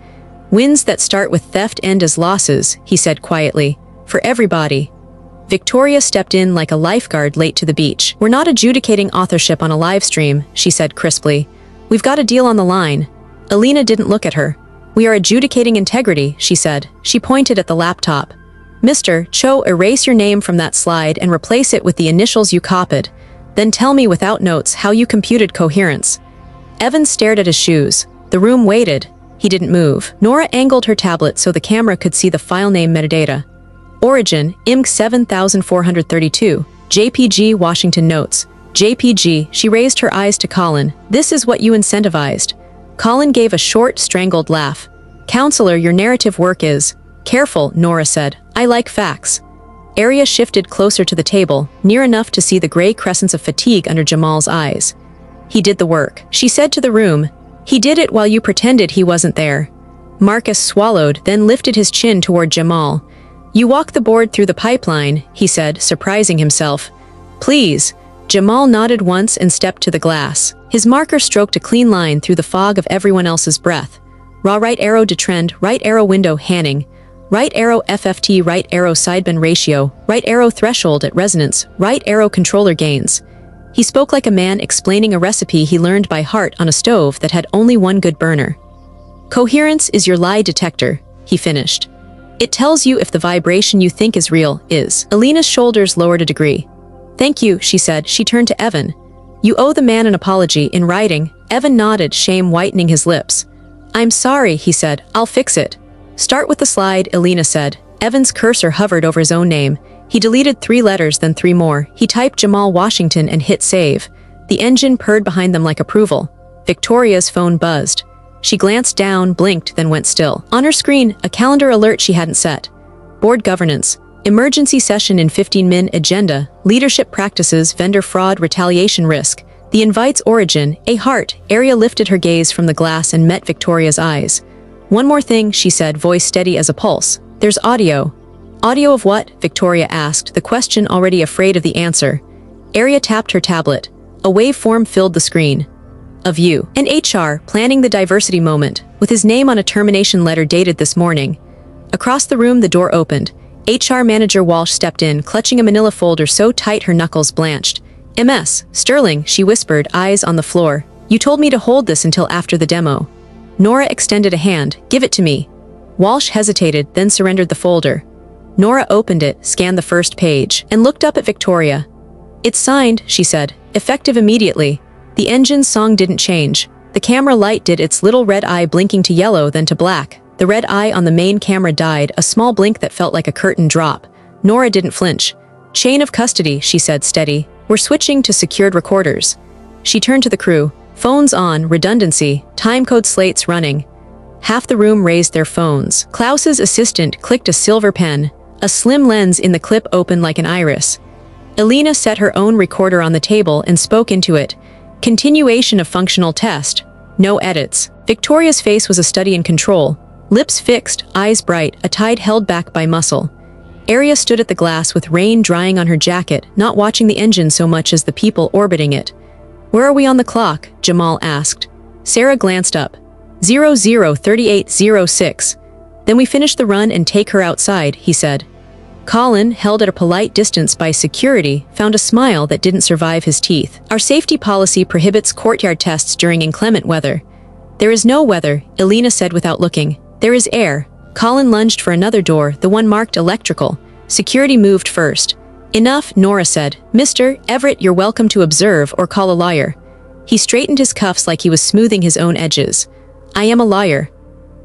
Wins that start with theft end as losses, he said quietly. For everybody. Victoria stepped in like a lifeguard late to the beach. We're not adjudicating authorship on a live stream, she said crisply. We've got a deal on the line. Alina didn't look at her. We are adjudicating integrity, she said. She pointed at the laptop. Mr. Cho, erase your name from that slide and replace it with the initials you copied. Then tell me without notes how you computed coherence. Evan stared at his shoes. The room waited. He didn't move. Nora angled her tablet so the camera could see the file name metadata. Origin, IMG 7432, JPG Washington Notes. JPG, she raised her eyes to Colin. This is what you incentivized. Colin gave a short, strangled laugh. Counselor, your narrative work is... Careful, Nora said. I like facts. Arya shifted closer to the table, near enough to see the gray crescents of fatigue under Jamal's eyes. He did the work, she said to the room. He did it while you pretended he wasn't there. Marcus swallowed, then lifted his chin toward Jamal. You walk the board through the pipeline, he said, surprising himself. Please. Jamal nodded once and stepped to the glass. His marker stroked a clean line through the fog of everyone else's breath. Raw right arrow detrend, right arrow window Hanning. Right arrow FFT, right arrow sideband ratio, right arrow threshold at resonance, right arrow controller gains. He spoke like a man explaining a recipe he learned by heart on a stove that had only one good burner. Coherence is your lie detector, he finished. It tells you if the vibration you think is real is. Alina's shoulders lowered a degree. Thank you, she said. She turned to Evan. You owe the man an apology in writing. Evan nodded, shame whitening his lips. I'm sorry, he said. I'll fix it. Start with the slide, Alina said. Evan's cursor hovered over his own name. He deleted 3 letters, then 3 more. He typed Jamal Washington and hit save. The engine purred behind them like approval. Victoria's phone buzzed. She glanced down, blinked, then went still. On her screen, a calendar alert she hadn't set. Board governance. Emergency session in 15-min agenda. Leadership practices, vendor fraud, retaliation risk. The invite's origin, a heart. Arya lifted her gaze from the glass and met Victoria's eyes. One more thing, she said, voice steady as a pulse. There's audio. Audio of what? Victoria asked, the question already afraid of the answer. Arya tapped her tablet. A waveform filled the screen. Of you. And HR, planning the diversity moment, with his name on a termination letter dated this morning. Across the room, the door opened. HR manager Walsh stepped in, clutching a manila folder so tight her knuckles blanched. MS, Sterling, she whispered, eyes on the floor. You told me to hold this until after the demo. Nora extended a hand. Give it to me. Walsh hesitated, then surrendered the folder. Nora opened it, scanned the first page, and looked up at Victoria. It's signed, she said, effective immediately. The engine's song didn't change. The camera light did its little red eye blinking to yellow, then to black. The red eye on the main camera died, a small blink that felt like a curtain drop. Nora didn't flinch. Chain of custody, she said, steady. We're switching to secured recorders. She turned to the crew. Phones on, redundancy, timecode slates running. Half the room raised their phones. Klaus's assistant clicked a silver pen. A slim lens in the clip opened like an iris. Alina set her own recorder on the table and spoke into it. Continuation of functional test. No edits. Victoria's face was a study in control. Lips fixed, eyes bright, a tide held back by muscle. Arya stood at the glass with rain drying on her jacket, not watching the engine so much as the people orbiting it. Where are we on the clock? Jamal asked. Sarah glanced up. 003806. Then we finish the run and take her outside, he said. Colin, held at a polite distance by security, found a smile that didn't survive his teeth. Our safety policy prohibits courtyard tests during inclement weather. There is no weather, Alina said without looking. There is air. Colin lunged for another door, the one marked electrical. Security moved first. Enough, Nora said. Mr. Everett, you're welcome to observe or call a lawyer. He straightened his cuffs like he was smoothing his own edges. I am a lawyer.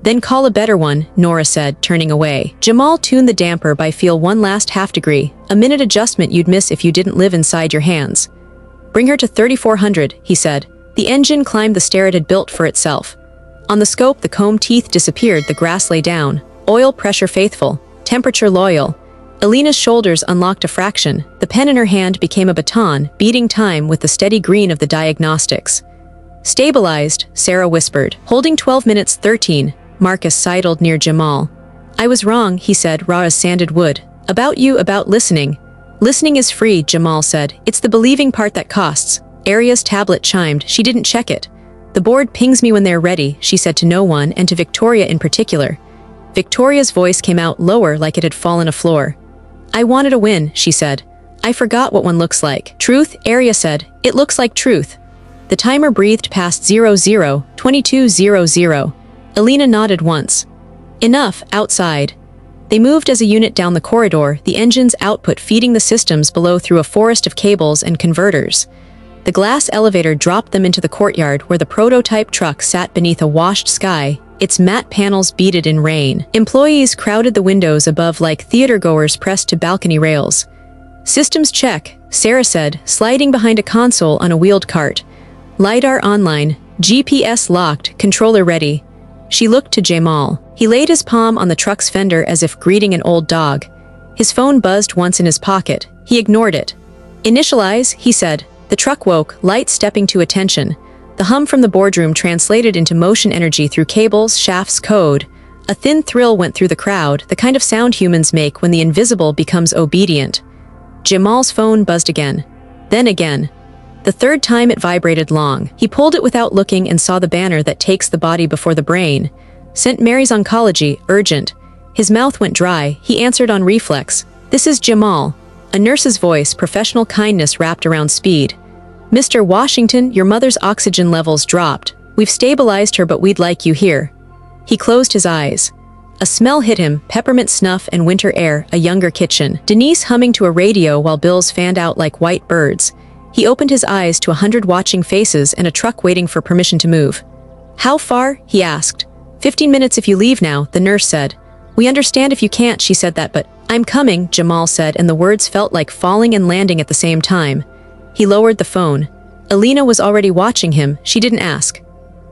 Then call a better one, Nora said, turning away. Jamal tuned the damper by feel one last half-degree, a minute adjustment you'd miss if you didn't live inside your hands. Bring her to 3400, he said. The engine climbed the stair it had built for itself. On the scope, the comb teeth disappeared, the grass lay down. Oil pressure faithful, temperature loyal. Alina's shoulders unlocked a fraction. The pen in her hand became a baton, beating time with the steady green of the diagnostics. Stabilized, Sarah whispered. Holding 12 minutes 13, Marcus sidled near Jamal. I was wrong, he said, raw as sanded wood. About you, about listening. Listening is free, Jamal said. It's the believing part that costs. Aria's tablet chimed. She didn't check it. The board pings me when they're ready, she said to no one, and to Victoria in particular. Victoria's voice came out lower like it had fallen a floor. I wanted a win, she said. I forgot what one looks like. Truth, Aria said. It looks like truth. The timer breathed past 2200. Alina nodded once. Enough, outside. They moved as a unit down the corridor, the engine's output feeding the systems below through a forest of cables and converters. The glass elevator dropped them into the courtyard where the prototype truck sat beneath a washed sky, its matte panels beaded in rain. Employees crowded the windows above like theatergoers pressed to balcony rails. Systems check, Sarah said, sliding behind a console on a wheeled cart. LiDAR online, GPS locked, controller ready. She looked to Jamal. He laid his palm on the truck's fender as if greeting an old dog. His phone buzzed once in his pocket. He ignored it. Initialize, he said. The truck woke, light stepping to attention. The hum from the boardroom translated into motion energy through cables, shafts, code. A thin thrill went through the crowd, the kind of sound humans make when the invisible becomes obedient. Jamal's phone buzzed again. Then again. The third time it vibrated long. He pulled it without looking and saw the banner that takes the body before the brain. St. Mary's Oncology, urgent. His mouth went dry. He answered on reflex. This is Jamal. A nurse's voice, professional kindness wrapped around speed. Mr. Washington, your mother's oxygen levels dropped. We've stabilized her, but we'd like you here. He closed his eyes. A smell hit him, peppermint snuff and winter air, a younger kitchen. Denise humming to a radio while bills fanned out like white birds. He opened his eyes to 100 watching faces and a truck waiting for permission to move. How far? He asked. 15 minutes if you leave now, the nurse said. We understand if you can't, she said that, but I'm coming, Jamal said, and the words felt like falling and landing at the same time. He lowered the phone. Alina was already watching him. She didn't ask.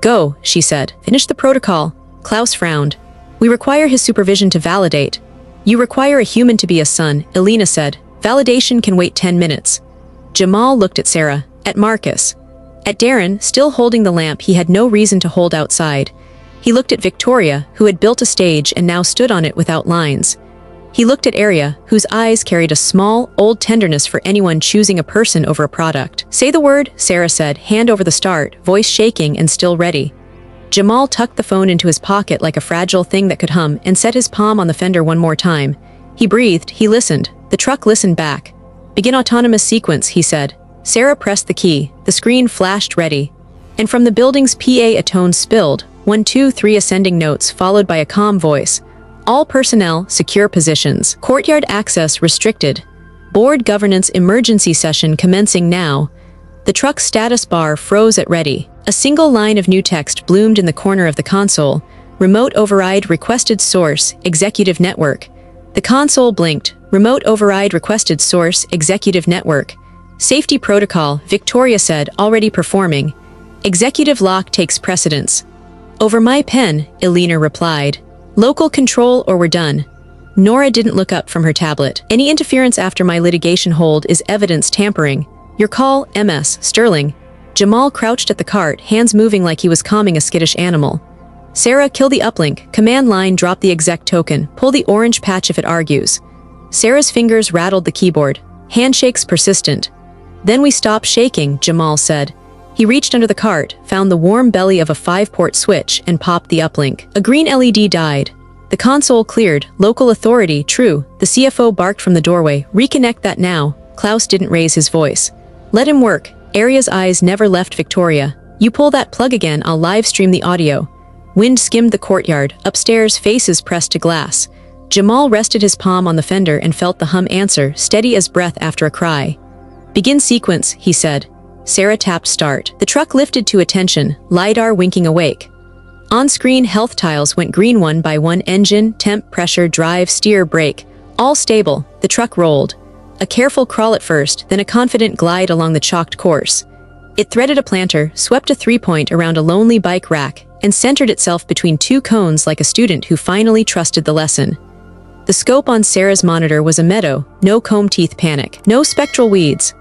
Go, she said. Finish the protocol. Klaus frowned. We require his supervision to validate. You require a human to be a son, Alina said. Validation can wait 10 minutes. Jamal looked at Sarah, at Marcus. At Darren, still holding the lamp he had no reason to hold outside. He looked at Victoria, who had built a stage and now stood on it without lines. He looked at Aria, whose eyes carried a small, old tenderness for anyone choosing a person over a product. Say the word, Sarah said, hand over the start, voice shaking and still ready. Jamal tucked the phone into his pocket like a fragile thing that could hum and set his palm on the fender one more time. He breathed, he listened. The truck listened back. Begin autonomous sequence, he said. Sarah pressed the key. The screen flashed ready. And from the building's PA a tone spilled, 1, 2, 3 ascending notes followed by a calm voice. All personnel, secure positions. Courtyard access restricted. Board governance emergency session commencing now. The truck's status bar froze at ready. A single line of new text bloomed in the corner of the console. Remote override requested source, executive network. The console blinked. Remote override requested source, executive network. Safety protocol, Victoria said, already performing. Executive lock takes precedence. Over my pen, Alina replied. Local control or we're done. Nora didn't look up from her tablet. Any interference after my litigation hold is evidence tampering. Your call, MS, Sterling. Jamal crouched at the cart, hands moving like he was calming a skittish animal. Sarah, kill the uplink. Command line, drop the exec token. Pull the orange patch if it argues. Sarah's fingers rattled the keyboard. Handshakes persistent. Then we stop shaking, Jamal said. He reached under the cart, found the warm belly of a 5-port switch, and popped the uplink. A green LED died. The console cleared. Local authority, true. The CFO barked from the doorway. Reconnect that now. Klaus didn't raise his voice. Let him work. Aria's eyes never left Victoria. You pull that plug again, I'll live stream the audio. Wind skimmed the courtyard. Upstairs, faces pressed to glass. Jamal rested his palm on the fender and felt the hum answer, steady as breath after a cry. Begin sequence, he said. Sarah tapped start. The truck lifted to attention, LiDAR winking awake. On-screen health tiles went green one by one: engine, temp, pressure, drive, steer, brake. All stable. The truck rolled. A careful crawl at first, then a confident glide along the chalked course. It threaded a planter, swept a three-point around a lonely bike rack, and centered itself between two cones like a student who finally trusted the lesson. The scope on Sarah's monitor was a meadow, no comb teeth panic, no spectral weeds.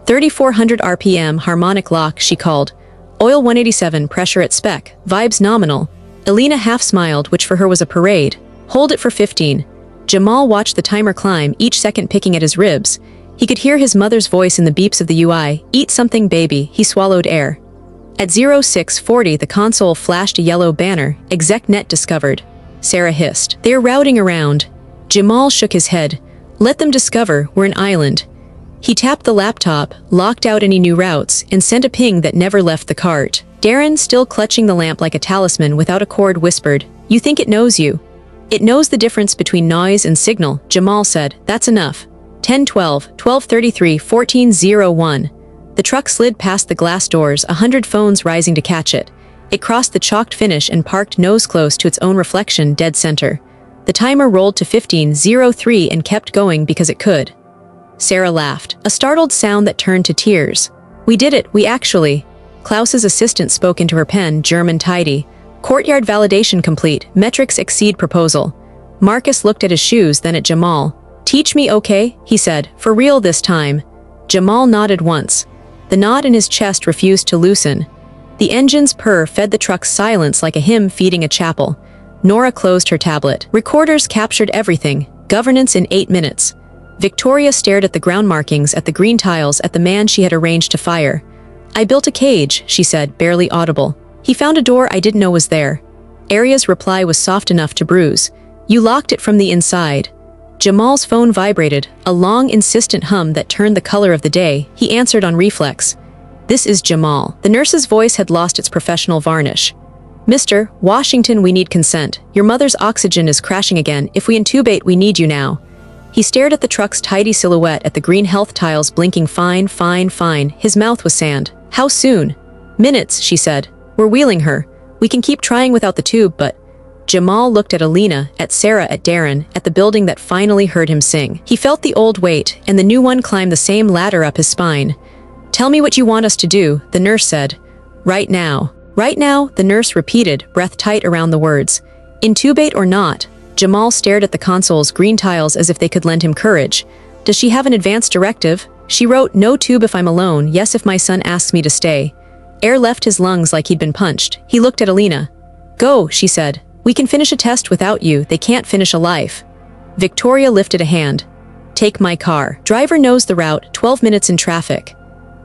3,400 RPM harmonic lock, she called. Oil 187, pressure at spec, vibes nominal. Alina half smiled, which for her was a parade. Hold it for 15. Jamal watched the timer climb, each second picking at his ribs. He could hear his mother's voice in the beeps of the UI. Eat something, baby. He swallowed air. At 0640, the console flashed a yellow banner. ExecNet discovered. Sarah hissed. They're routing around. Jamal shook his head. Let them discover, we're an island. He tapped the laptop, locked out any new routes, and sent a ping that never left the cart. Darren, still clutching the lamp like a talisman without a cord, whispered, "You think it knows you?" "It knows the difference between noise and signal," Jamal said. "That's enough." 10:12, 12:33, 14:01. The truck slid past the glass doors, 100 phones rising to catch it. It crossed the chalked finish and parked nose close to its own reflection, dead center. The timer rolled to 15:03 and kept going because it could. Sarah laughed, a startled sound that turned to tears. "We did it, we actually." Klaus's assistant spoke into her pen, German tidy. "Courtyard validation complete, metrics exceed proposal." Marcus looked at his shoes, then at Jamal. "Teach me, okay?" he said. "For real this time." Jamal nodded once. The knot in his chest refused to loosen. The engine's purr fed the truck's silence like a hymn feeding a chapel. Nora closed her tablet. Recorders captured everything. Governance in 8 minutes. Victoria stared at the ground markings, at the green tiles, at the man she had arranged to fire. "I built a cage," she said, barely audible. "He found a door I didn't know was there." Aria's reply was soft enough to bruise. "You locked it from the inside." Jamal's phone vibrated, a long, insistent hum that turned the color of the day. He answered on reflex. "This is Jamal." The nurse's voice had lost its professional varnish. "Mr. Washington, we need consent. Your mother's oxygen is crashing again. If we intubate, we need you now." He stared at the truck's tidy silhouette, at the green health tiles blinking fine, fine, fine. His mouth was sand. "How soon?" "Minutes," she said. "We're wheeling her. We can keep trying without the tube, but..." Jamal looked at Alina, at Sarah, at Darren, at the building that finally heard him sing. He felt the old weight, and the new one climb the same ladder up his spine. "Tell me what you want us to do," the nurse said. "Right now." "Right now," the nurse repeated, breath tight around the words. "Intubate or not?" Jamal stared at the console's green tiles as if they could lend him courage. "Does she have an advance directive?" She wrote, "No tube if I'm alone, yes if my son asks me to stay." Air left his lungs like he'd been punched. He looked at Alina. "Go," she said. "We can finish a test without you, they can't finish a life." Victoria lifted a hand. "Take my car. Driver knows the route, 12 minutes in traffic."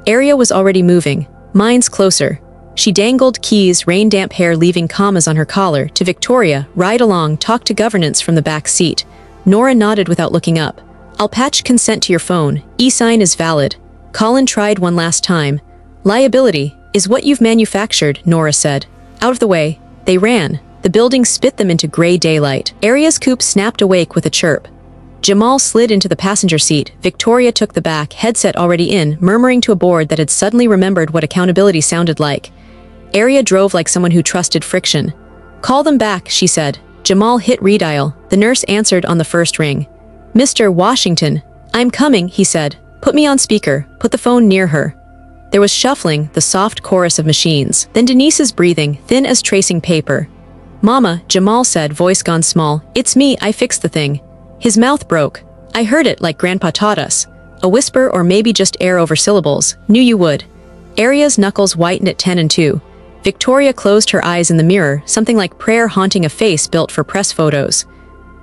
Aria was already moving. "Mine's closer." She dangled keys, rain-damp hair leaving commas on her collar, to Victoria, "Ride along, talk to governance from the back seat." Nora nodded without looking up. "I'll patch consent to your phone. E-sign is valid." Colin tried one last time. "Liability is what you've manufactured," Nora said. Out of the way. They ran. The building spit them into gray daylight. Aria's coupe snapped awake with a chirp. Jamal slid into the passenger seat. Victoria took the back, headset already in, murmuring to a board that had suddenly remembered what accountability sounded like. Aria drove like someone who trusted friction. "Call them back," she said. Jamal hit redial. The nurse answered on the first ring. "Mr. Washington." "I'm coming," he said. "Put me on speaker. Put the phone near her." There was shuffling, the soft chorus of machines. Then Denise's breathing, thin as tracing paper. "Mama," Jamal said, voice gone small. "It's me, I fixed the thing." His mouth broke. "I heard it like Grandpa taught us." A whisper, or maybe just air over syllables. "Knew you would." Aria's knuckles whitened at 10 and 2. Victoria closed her eyes in the mirror, something like prayer haunting a face built for press photos.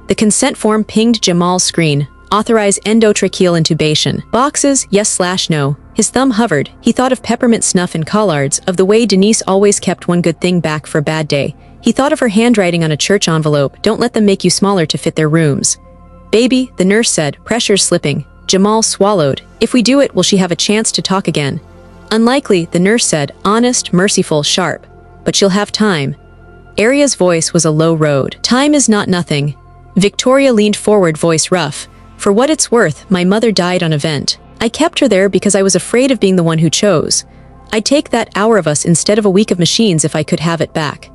The consent form pinged Jamal's screen. Authorize endotracheal intubation. Boxes, yes/no. His thumb hovered. He thought of peppermint snuff and collards, of the way Denise always kept one good thing back for a bad day. He thought of her handwriting on a church envelope, "Don't let them make you smaller to fit their rooms." "Baby," the nurse said, pressure slipping. Jamal swallowed. "If we do it, will she have a chance to talk again?" "Unlikely," the nurse said, honest, merciful, sharp. "But she'll have time." Aria's voice was a low road. "Time is not nothing." Victoria leaned forward, voice rough. "For what it's worth, my mother died on a vent. I kept her there because I was afraid of being the one who chose. I'd take that hour of us instead of a week of machines if I could have it back."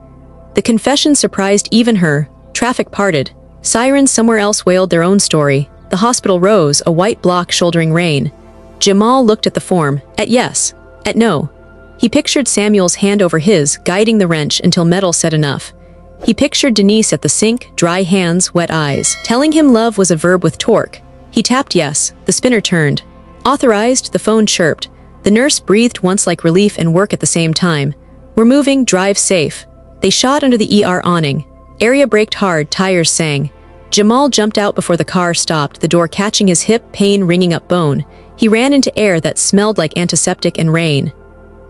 The confession surprised even her. Traffic parted. Sirens somewhere else wailed their own story. The hospital rose, a white block shouldering rain. Jamal looked at the form, at yes, at no. He pictured Samuel's hand over his, guiding the wrench until metal said enough. He pictured Denise at the sink, dry hands, wet eyes, telling him love was a verb with torque. He tapped yes, the spinner turned. Authorized, the phone chirped. The nurse breathed once like relief and work at the same time. We're moving, drive safe. They shot under the ER awning. Area braked hard, tires sang. Jamal jumped out before the car stopped, the door catching his hip, pain ringing up bone. He ran into air that smelled like antiseptic and rain.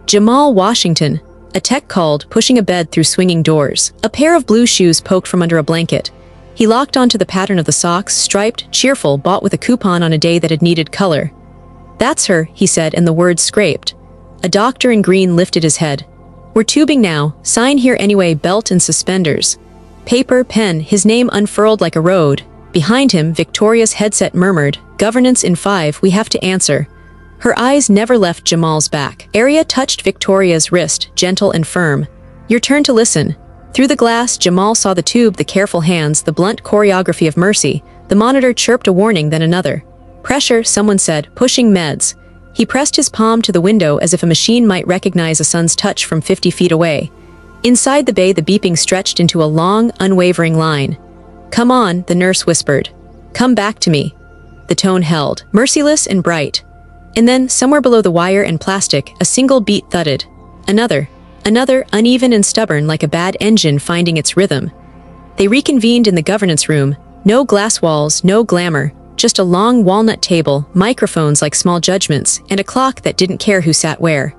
Jamal Washington. A tech called, pushing a bed through swinging doors. A pair of blue shoes poked from under a blanket. He locked onto the pattern of the socks, striped, cheerful, bought with a coupon on a day that had needed color. That's her, he said, and the words scraped. A doctor in green lifted his head. We're tubing now, sign here anyway, belt and suspenders. Paper, pen, his name unfurled like a road. Behind him, Victoria's headset murmured, governance in 5, we have to answer. Her eyes never left Jamal's back. Area touched Victoria's wrist, gentle and firm. Your turn to listen. Through the glass, Jamal saw the tube, the careful hands, the blunt choreography of mercy. The monitor chirped a warning, then another. Pressure, someone said, pushing meds. He pressed his palm to the window as if a machine might recognize a son's touch from 50 feet away. Inside the bay, the beeping stretched into a long, unwavering line. Come on, the nurse whispered. Come back to me. The tone held, merciless and bright. And then, somewhere below the wire and plastic, a single beat thudded. Another, uneven and stubborn like a bad engine finding its rhythm. They reconvened in the governance room. No glass walls, no glamour, just a long walnut table, microphones like small judgments, and a clock that didn't care who sat where.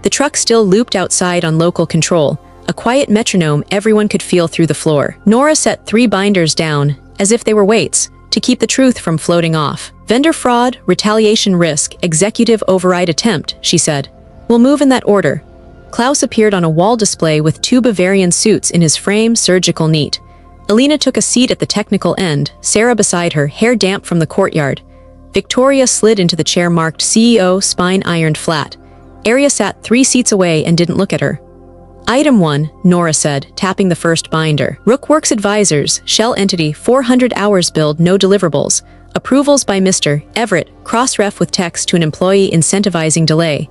The truck still looped outside on local control, a quiet metronome everyone could feel through the floor. Nora set 3 binders down, as if they were weights, to keep the truth from floating off. Vendor fraud, retaliation risk, executive override attempt, she said. We'll move in that order. Klaus appeared on a wall display with 2 Bavarian suits in his frame, surgical neat. Alina took a seat at the technical end, Sarah beside her, hair damp from the courtyard. Victoria slid into the chair marked CEO, spine ironed flat. Area sat 3 seats away and didn't look at her. Item 1, Nora said, tapping the first binder. Rookworks Advisors, Shell Entity, 400 hours build, no deliverables. Approvals by Mr. Everett, cross-ref with text to an employee incentivizing delay.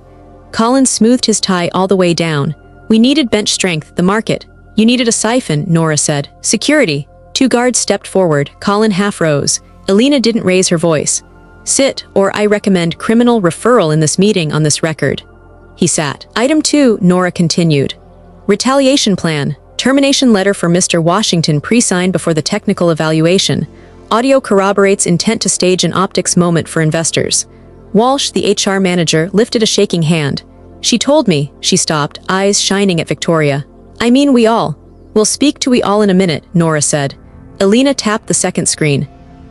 Colin smoothed his tie all the way down. We needed bench strength, the market. You needed a siphon, Nora said. Security. 2 guards stepped forward, Colin half rose. Alina didn't raise her voice. Sit, or I recommend criminal referral in this meeting on this record. He sat. Item 2, Nora continued. Retaliation plan. Termination letter for Mr. Washington pre-signed before the technical evaluation. Audio corroborates intent to stage an optics moment for investors. Walsh, the HR manager, lifted a shaking hand. She told me, she stopped, eyes shining at Victoria. I mean we all. We'll speak to we all in a minute, Nora said. Alina tapped the second screen.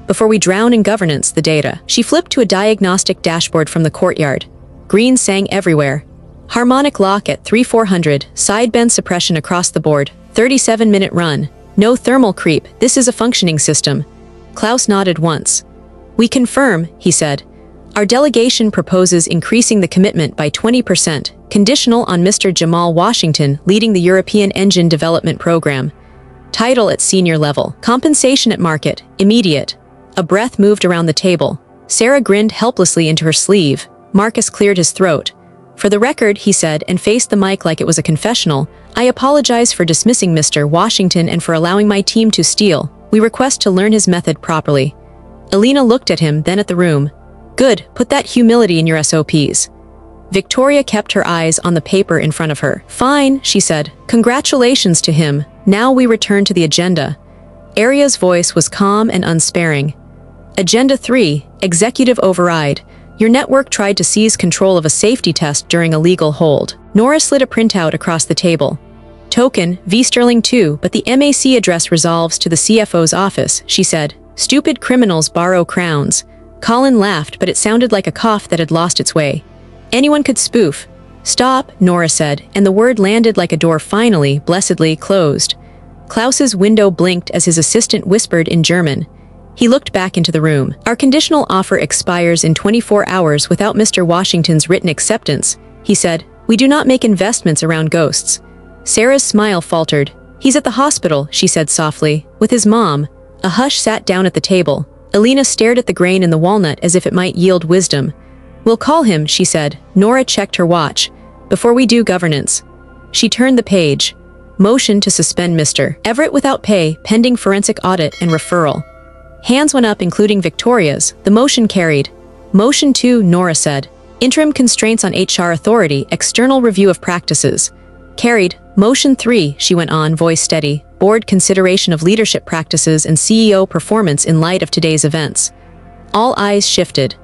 Before we drown in governance, the data. She flipped to a diagnostic dashboard from the courtyard. Green sang everywhere. Harmonic lock at 3400, sideband suppression across the board, 37-minute run. No thermal creep, this is a functioning system. Klaus nodded once. We confirm, he said. Our delegation proposes increasing the commitment by 20%, conditional on Mr. Jamal Washington leading the European Engine Development Program. Title at senior level. Compensation at market. Immediate. A breath moved around the table. Sarah grinned helplessly into her sleeve. Marcus cleared his throat. For the record, he said, and faced the mic like it was a confessional, I apologize for dismissing Mr. Washington and for allowing my team to steal. We request to learn his method properly. Alina looked at him, then at the room. Good, put that humility in your SOPs. Victoria kept her eyes on the paper in front of her. Fine, she said. Congratulations to him. Now we return to the agenda. Aria's voice was calm and unsparing. Agenda 3, Executive Override. Your network tried to seize control of a safety test during a legal hold. Nora slid a printout across the table. Token, V Sterling 2, but the MAC address resolves to the CFO's office, she said. Stupid criminals borrow crowns. Colin laughed, but it sounded like a cough that had lost its way. Anyone could spoof. Stop, Nora said, and the word landed like a door finally, blessedly, closed. Klaus's window blinked as his assistant whispered in German. He looked back into the room. Our conditional offer expires in 24 hours without Mr. Washington's written acceptance, he said. We do not make investments around ghosts. Sarah's smile faltered. He's at the hospital, she said softly, with his mom. A hush sat down at the table. Alina stared at the grain in the walnut as if it might yield wisdom. We'll call him, she said. Nora checked her watch. Before we do governance. She turned the page. Motion to suspend Mr. Everett without pay, pending forensic audit and referral. Hands went up, including Victoria's. The motion carried. Motion 2, Nora said. Interim constraints on HR authority, external review of practices. Carried. Motion 3, she went on, voice steady. Board consideration of leadership practices and CEO performance in light of today's events. All eyes shifted.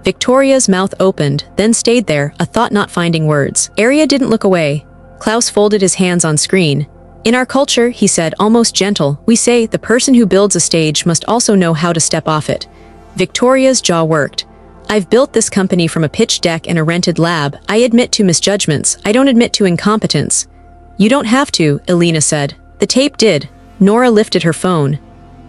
Victoria's mouth opened, then stayed there, a thought not finding words. Arya didn't look away. Klaus folded his hands on screen. In our culture, he said, almost gentle, we say the person who builds a stage must also know how to step off it. Victoria's jaw worked. I've built this company from a pitch deck and a rented lab. I admit to misjudgments. I don't admit to incompetence. You don't have to, Alina said. The tape did. Nora lifted her phone.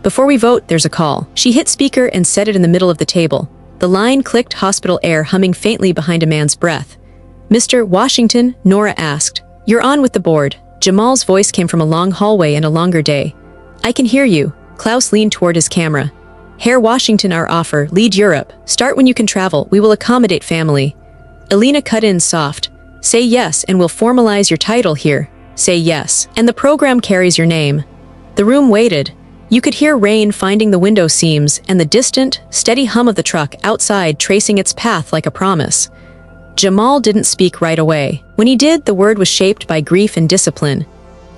Before we vote, there's a call. She hit speaker and set it in the middle of the table. The line clicked, hospital air humming faintly behind a man's breath. Mr. Washington, Nora asked. You're on with the board. Jamal's voice came from a long hallway and a longer day. I can hear you. Klaus leaned toward his camera. Herr Washington, our offer, lead Europe. Start when you can travel. We will accommodate family. Alina cut in soft. Say yes and we'll formalize your title here. Say yes. And the program carries your name. The room waited. You could hear rain finding the window seams and the distant, steady hum of the truck outside tracing its path like a promise. Jamal didn't speak right away. When he did, the word was shaped by grief and discipline.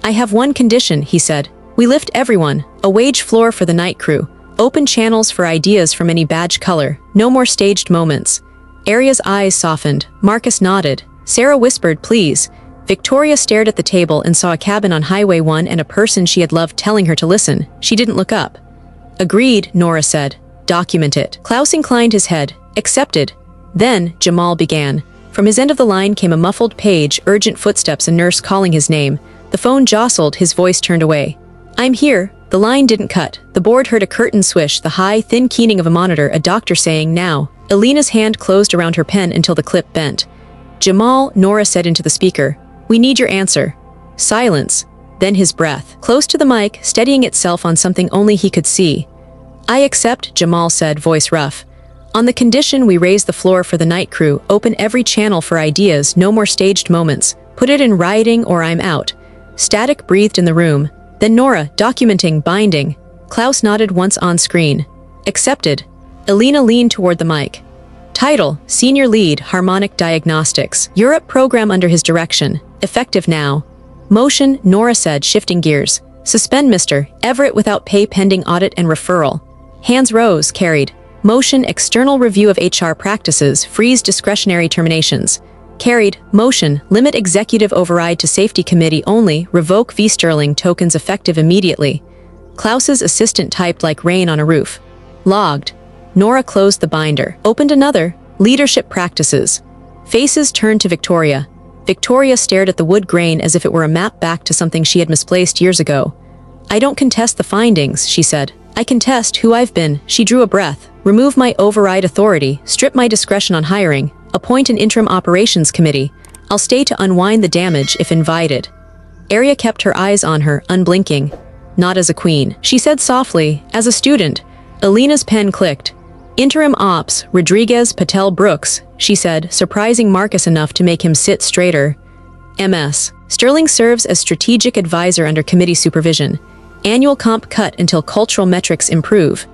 I have one condition, he said. We lift everyone. A wage floor for the night crew. Open channels for ideas from any badge color. No more staged moments. Arya's eyes softened. Marcus nodded. Sarah whispered, please. Victoria stared at the table and saw a cabin on Highway 1 and a person she had loved telling her to listen. She didn't look up. Agreed, Nora said. Document it. Klaus inclined his head. Accepted. Then, Jamal began. From his end of the line came a muffled page, urgent footsteps, a nurse calling his name. The phone jostled, his voice turned away. I'm here. The line didn't cut. The board heard a curtain swish, the high, thin keening of a monitor, a doctor saying, now. Alina's hand closed around her pen until the clip bent. Jamal, Nora said into the speaker. We need your answer. Silence. Then his breath. Close to the mic, steadying itself on something only he could see. I accept, Jamal said, voice rough. On the condition we raise the floor for the night crew, open every channel for ideas, no more staged moments. Put it in writing or I'm out. Static breathed in the room. Then Nora, documenting, binding. Klaus nodded once on screen. Accepted. Alina leaned toward the mic. Title, Senior Lead, Harmonic Diagnostics. Europe program under his direction. Effective now. Motion, Nora said, shifting gears. Suspend Mr. Everett without pay pending audit and referral. Hands rose, carried. Motion, external review of HR practices, freeze discretionary terminations. Carried. Motion, limit executive override to safety committee only, revoke V. Sterling tokens effective immediately. Klaus's assistant typed like rain on a roof. Logged. Nora closed the binder. Opened another. Leadership practices. Faces turned to Victoria. Victoria stared at the wood grain as if it were a map back to something she had misplaced years ago. I don't contest the findings, she said. I contest who I've been. She drew a breath. Remove my override authority, strip my discretion on hiring, appoint an interim operations committee. I'll stay to unwind the damage if invited. Arya kept her eyes on her, unblinking. Not as a queen, she said softly, as a student. Alina's pen clicked. Interim ops, Rodriguez Patel Brooks, she said, surprising Marcus enough to make him sit straighter. MS. Sterling serves as strategic advisor under committee supervision. Annual comp cut until cultural metrics improve.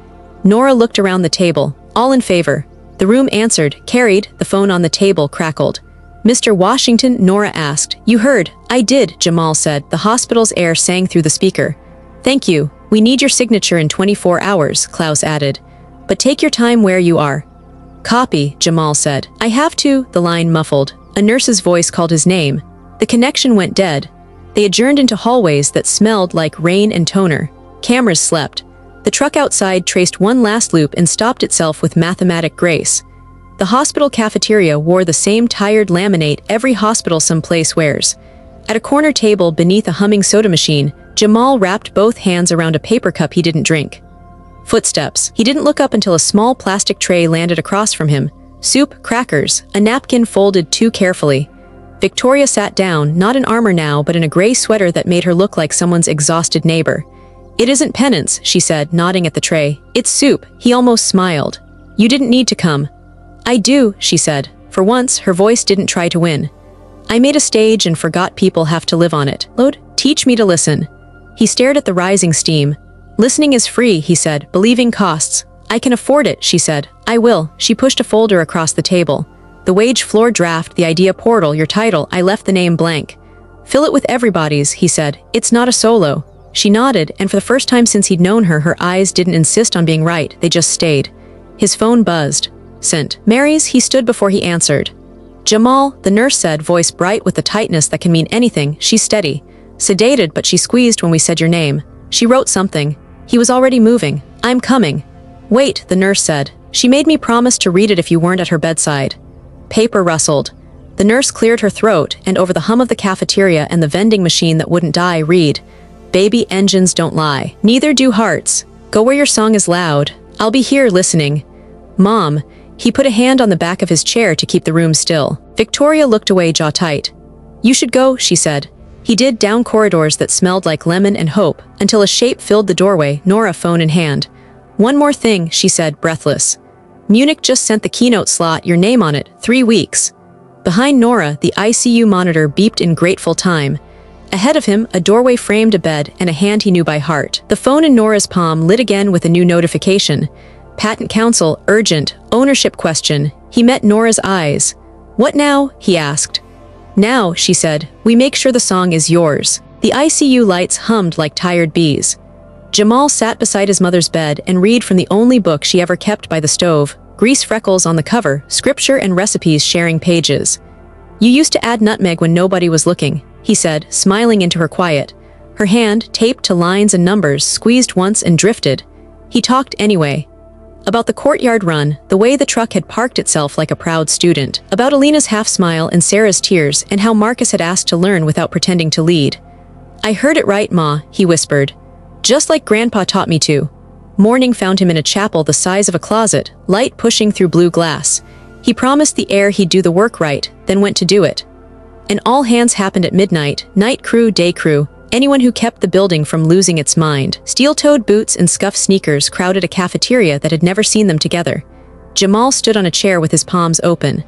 Nora looked around the table. All in favor. The room answered, carried, the phone on the table crackled. Mr. Washington, Nora asked. You heard. I did, Jamal said. The hospital's air sang through the speaker. Thank you. We need your signature in 24 hours, Klaus added. But take your time where you are. Copy, Jamal said. I have to, the line muffled. A nurse's voice called his name. The connection went dead. They adjourned into hallways that smelled like rain and toner. Cameras slept. The truck outside traced one last loop and stopped itself with mathematic grace. The hospital cafeteria wore the same tired laminate every hospital someplace wears. At a corner table beneath a humming soda machine, Jamal wrapped both hands around a paper cup he didn't drink. Footsteps. He didn't look up until a small plastic tray landed across from him. Soup, crackers, a napkin folded too carefully. Victoria sat down, not in armor now, but in a gray sweater that made her look like someone's exhausted neighbor. "It isn't penance," she said, nodding at the tray. "It's soup." He almost smiled. "You didn't need to come." "I do," she said. For once, her voice didn't try to win. "I made a stage and forgot people have to live on it. Lord, teach me to listen." He stared at the rising steam. "Listening is free," he said, "believing costs." "I can afford it," she said. "I will." She pushed a folder across the table. "The wage floor draft, the idea portal, your title." I left the name blank. "Fill it with everybody's," he said. "It's not a solo." She nodded, and for the first time since he'd known her, her eyes didn't insist on being right, they just stayed. His phone buzzed. Sent. "Mary's," he stood before he answered. "Jamal," the nurse said, voice bright with the tightness that can mean anything. "She's steady. Sedated, but she squeezed when we said your name." She wrote something. He was already moving. "I'm coming." "Wait," the nurse said. "She made me promise to read it if you weren't at her bedside." Paper rustled. The nurse cleared her throat, and over the hum of the cafeteria and the vending machine that wouldn't die, read, "Baby engines don't lie. Neither do hearts. Go where your song is loud. I'll be here listening." "Mom." He put a hand on the back of his chair to keep the room still. Victoria looked away, jaw tight. "You should go," she said. He did, down corridors that smelled like lemon and hope, until a shape filled the doorway, Nora phone in hand. "One more thing," she said, breathless. "Munich just sent the keynote slot, your name on it, 3 weeks." Behind Nora, the ICU monitor beeped in grateful time. Ahead of him, a doorway framed a bed and a hand he knew by heart. The phone in Nora's palm lit again with a new notification. "Patent Council, urgent, ownership question." He met Nora's eyes. "What now?" he asked. "Now," she said, "we make sure the song is yours." The ICU lights hummed like tired bees. Jamal sat beside his mother's bed and read from the only book she ever kept by the stove, grease freckles on the cover, scripture and recipes sharing pages. "You used to add nutmeg when nobody was looking," he said, smiling into her quiet. Her hand, taped to lines and numbers, squeezed once and drifted. He talked anyway. About the courtyard run, the way the truck had parked itself like a proud student. About Alina's half-smile and Sarah's tears, and how Marcus had asked to learn without pretending to lead. "I heard it right, Ma," he whispered. "Just like Grandpa taught me to." Morning found him in a chapel the size of a closet, light pushing through blue glass. He promised the air he'd do the work right, then went to do it. And all hands happened at midnight, night crew, day crew, anyone who kept the building from losing its mind. Steel-toed boots and scuffed sneakers crowded a cafeteria that had never seen them together. Jamal stood on a chair with his palms open.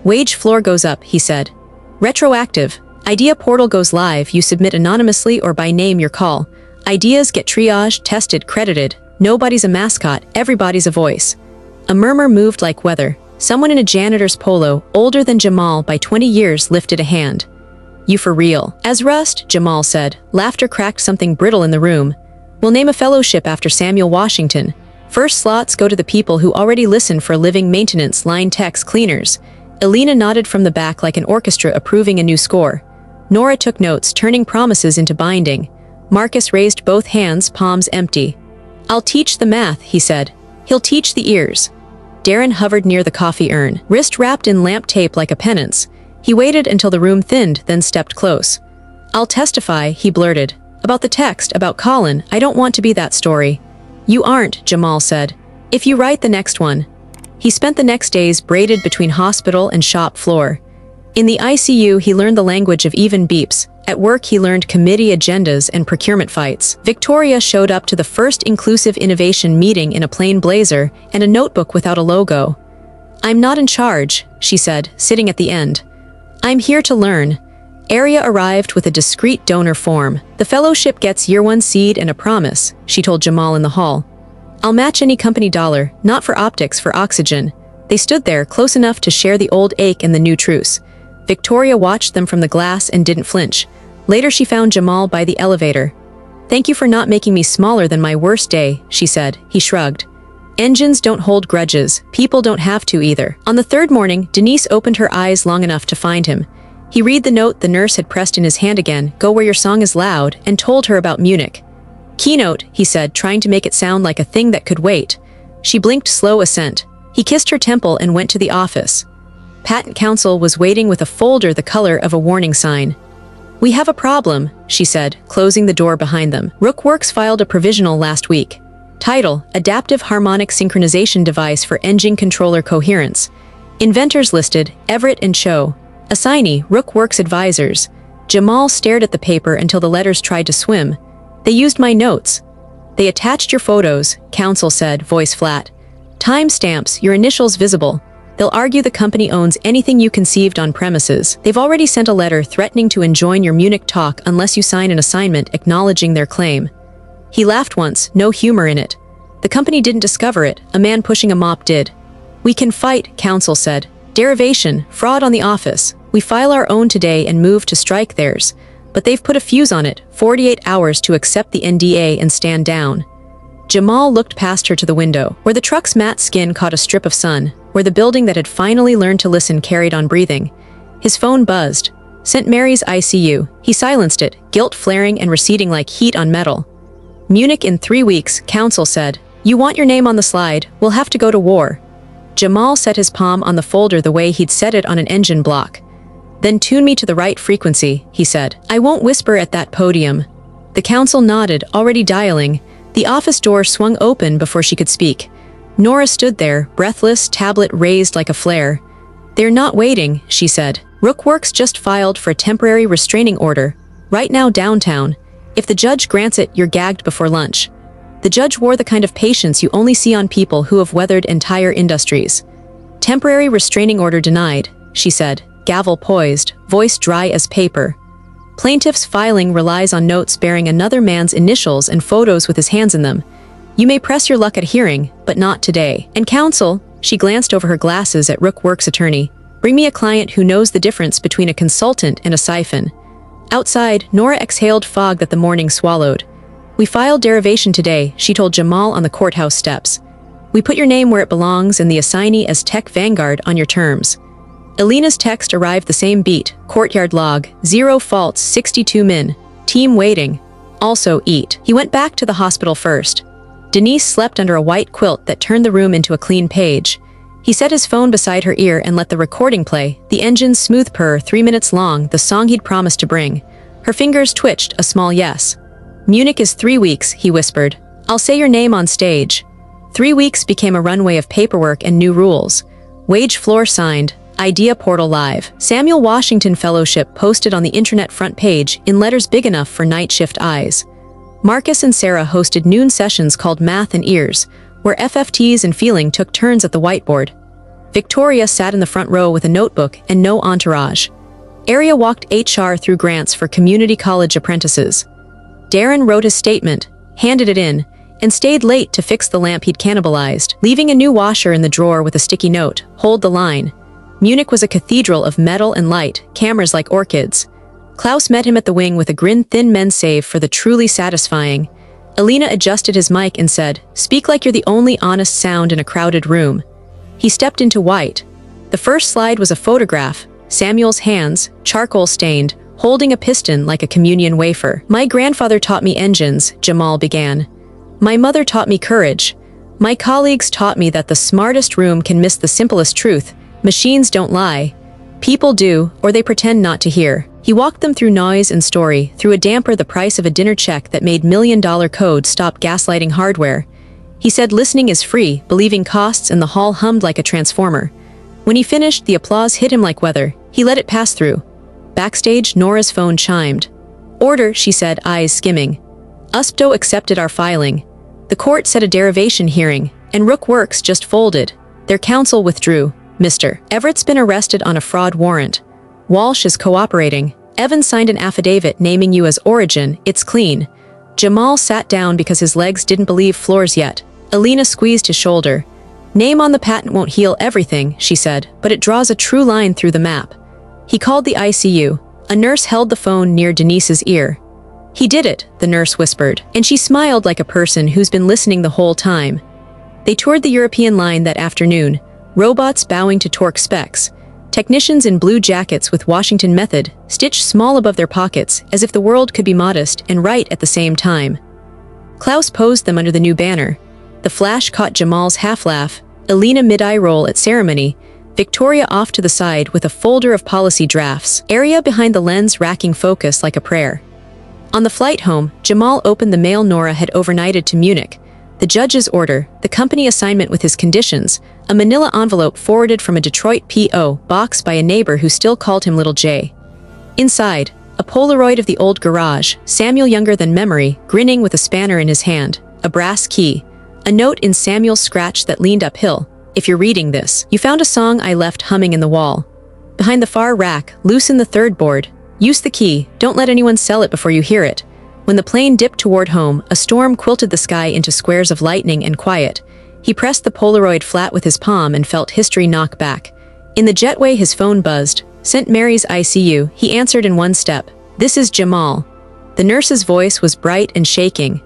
"Wage floor goes up," he said. "Retroactive. Idea portal goes live, you submit anonymously or by name your call. Ideas get triaged, tested, credited. Nobody's a mascot, everybody's a voice." A murmur moved like weather. Someone in a janitor's polo, older than Jamal by 20 years, lifted a hand. "You for real?" "As rust," Jamal said. Laughter cracked something brittle in the room. "We'll name a fellowship after Samuel Washington. First slots go to the people who already listen for a living, maintenance, line techs, cleaners." Alina nodded from the back like an orchestra approving a new score. Nora took notes, turning promises into binding. Marcus raised both hands, palms empty. "I'll teach the math," he said. "He'll teach the ears." Darren hovered near the coffee urn, wrist wrapped in lamp tape like a penance. He waited until the room thinned, then stepped close. "I'll testify," he blurted. "About the text, about Colin. I don't want to be that story." "You aren't," Jamal said. "If you write the next one." He spent the next days braided between hospital and shop floor. In the ICU, he learned the language of even beeps. At work, he learned committee agendas and procurement fights. Victoria showed up to the first inclusive innovation meeting in a plain blazer and a notebook without a logo. "I'm not in charge," she said, sitting at the end. "I'm here to learn." Aria arrived with a discreet donor form. "The fellowship gets year 1 seed and a promise," she told Jamal in the hall. "I'll match any company dollar, not for optics, for oxygen." They stood there, close enough to share the old ache and the new truce. Victoria watched them from the glass and didn't flinch. Later she found Jamal by the elevator. "Thank you for not making me smaller than my worst day," she said. He shrugged. "Engines don't hold grudges. People don't have to either." On the third morning, Denise opened her eyes long enough to find him. He read the note the nurse had pressed in his hand again, "Go where your song is loud," and told her about Munich. "Keynote," he said, trying to make it sound like a thing that could wait. She blinked slow assent. He kissed her temple and went to the office. Patent Council was waiting with a folder the color of a warning sign. "We have a problem," she said, closing the door behind them. Rookworks filed a provisional last week. Title: Adaptive Harmonic Synchronization Device for Engine Controller Coherence. Inventors listed: Everett and Cho. Assignee, Rook Works advisors. Jamal stared at the paper until the letters tried to swim. They used my notes. They attached your photos, counsel said, voice flat. Timestamps, your initials visible. They'll argue the company owns anything you conceived on premises. They've already sent a letter threatening to enjoin your Munich talk unless you sign an assignment acknowledging their claim. He laughed once, no humor in it. The company didn't discover it, a man pushing a mop did. We can fight, counsel said. Derivation, fraud on the office. We file our own today and move to strike theirs. But they've put a fuse on it, 48 hours to accept the NDA and stand down. Jamal looked past her to the window, where the truck's matte skin caught a strip of sun, where the building that had finally learned to listen carried on breathing. His phone buzzed. St. Mary's ICU. He silenced it, guilt flaring and receding like heat on metal. Munich in 3 weeks, counsel said. You want your name on the slide, we'll have to go to war. Jamal set his palm on the folder the way he'd set it on an engine block. Then tune me to the right frequency, he said. I won't whisper at that podium. The counsel nodded, already dialing. The office door swung open before she could speak. Nora stood there, breathless, tablet raised like a flare. They're not waiting, she said. Rook Works just filed for a temporary restraining order, right now downtown. If the judge grants it, you're gagged before lunch. The judge wore the kind of patience you only see on people who have weathered entire industries. Temporary restraining order denied, she said, gavel poised, voice dry as paper. Plaintiff's filing relies on notes bearing another man's initials and photos with his hands in them. You may press your luck at hearing, but not today. And counsel, she glanced over her glasses at Rook Works' attorney, bring me a client who knows the difference between a consultant and a siphon. Outside, Nora exhaled fog that the morning swallowed. We filed derivation today, she told Jamal on the courthouse steps. We put your name where it belongs and the assignee as tech vanguard on your terms. Elena's text arrived the same beat, courtyard log, 0 faults, 62 min, team waiting. Also eat. He went back to the hospital first. Denise slept under a white quilt that turned the room into a clean page. He set his phone beside her ear and let the recording play, the engine's smooth purr, 3 minutes long, the song he'd promised to bring. Her fingers twitched, a small yes. Munich is 3 weeks, he whispered. I'll say your name on stage. 3 weeks became a runway of paperwork and new rules. Wage floor signed. Idea portal live. Samuel Washington Fellowship posted on the internet front page in letters big enough for night shift eyes. Marcus and Sarah hosted noon sessions called Math and Ears, where FFTs and feeling took turns at the whiteboard. Victoria sat in the front row with a notebook and no entourage. Aria walked HR through grants for community college apprentices. Darren wrote his statement, handed it in, and stayed late to fix the lamp he'd cannibalized, leaving a new washer in the drawer with a sticky note, hold the line. Munich was a cathedral of metal and light, cameras like orchids. Klaus met him at the wing with a grin thin men save for the truly satisfying. Elena adjusted his mic and said, speak like you're the only honest sound in a crowded room. He stepped into white. The first slide was a photograph, Samuel's hands, charcoal-stained, holding a piston like a communion wafer. My grandfather taught me engines, Jamal began. My mother taught me courage. My colleagues taught me that the smartest room can miss the simplest truth. Machines don't lie. People do, or they pretend not to hear. He walked them through noise and story, through a damper the price of a dinner check that made million-dollar code stop gaslighting hardware. He said listening is free, believing costs, and the hall hummed like a transformer. When he finished, the applause hit him like weather. He let it pass through. Backstage, Nora's phone chimed. Order, she said, eyes skimming. USPTO accepted our filing. The court set a derivation hearing, and Rook Works just folded. Their counsel withdrew. Mr. Everett's been arrested on a fraud warrant. Walsh is cooperating. Evans signed an affidavit naming you as Origin. It's clean. Jamal sat down because his legs didn't believe floors yet. Elena squeezed his shoulder. Name on the patent won't heal everything, she said, but it draws a true line through the map. He called the ICU. A nurse held the phone near Denise's ear. He did it, the nurse whispered, and she smiled like a person who's been listening the whole time. They toured the European line that afternoon, robots bowing to torque specs, technicians in blue jackets with Washington method, stitched small above their pockets, as if the world could be modest and right at the same time. Klaus posed them under the new banner. The flash caught Jamal's half-laugh, Elena mid-eye roll at ceremony, Victoria off to the side with a folder of policy drafts, Aria behind the lens racking focus like a prayer. On the flight home, Jamal opened the mail Nora had overnighted to Munich. the judge's order, the company assignment with his conditions, a manila envelope forwarded from a Detroit P.O. box by a neighbor who still called him Little J. Inside, a Polaroid of the old garage, Samuel younger than memory, grinning with a spanner in his hand, a brass key, a note in Samuel's scratch that leaned uphill. If you're reading this, you found a song I left humming in the wall. Behind the far rack, loosen the third board. Use the key, don't let anyone sell it before you hear it. When the plane dipped toward home, a storm quilted the sky into squares of lightning and quiet. He pressed the Polaroid flat with his palm and felt history knock back. In the jetway his phone buzzed. St. Mary's ICU, he answered in one step. This is Jamal. The nurse's voice was bright and shaking.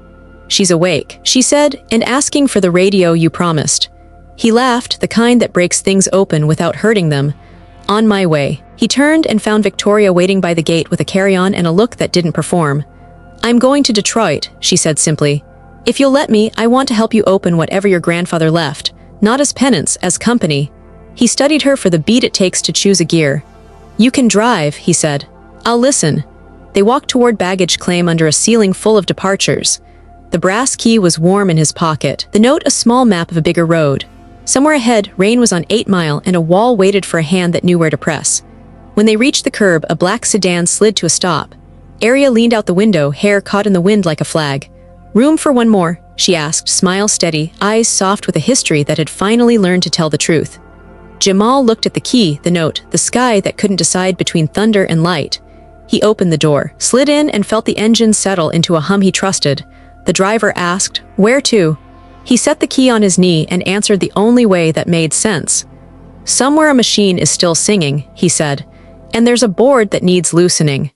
She's awake, she said, and asking for the radio you promised. He laughed, the kind that breaks things open without hurting them. On my way. He turned and found Victoria waiting by the gate with a carry-on and a look that didn't perform. I'm going to Detroit, she said simply. If you'll let me, I want to help you open whatever your grandfather left, not as penance, as company. He studied her for the beat it takes to choose a gear. You can drive, he said. I'll listen. They walked toward baggage claim under a ceiling full of departures. The brass key was warm in his pocket, the note a small map of a bigger road. Somewhere ahead, rain was on 8 Mile and a wall waited for a hand that knew where to press. When they reached the curb, a black sedan slid to a stop. Aria leaned out the window, hair caught in the wind like a flag. Room for one more, she asked, smile steady, eyes soft with a history that had finally learned to tell the truth. Jamal looked at the key, the note, the sky that couldn't decide between thunder and light. He opened the door, slid in and felt the engine settle into a hum he trusted. The driver asked, "Where to?" He set the key on his knee and answered the only way that made sense. "Somewhere a machine is still singing," he said, "and there's a board that needs loosening."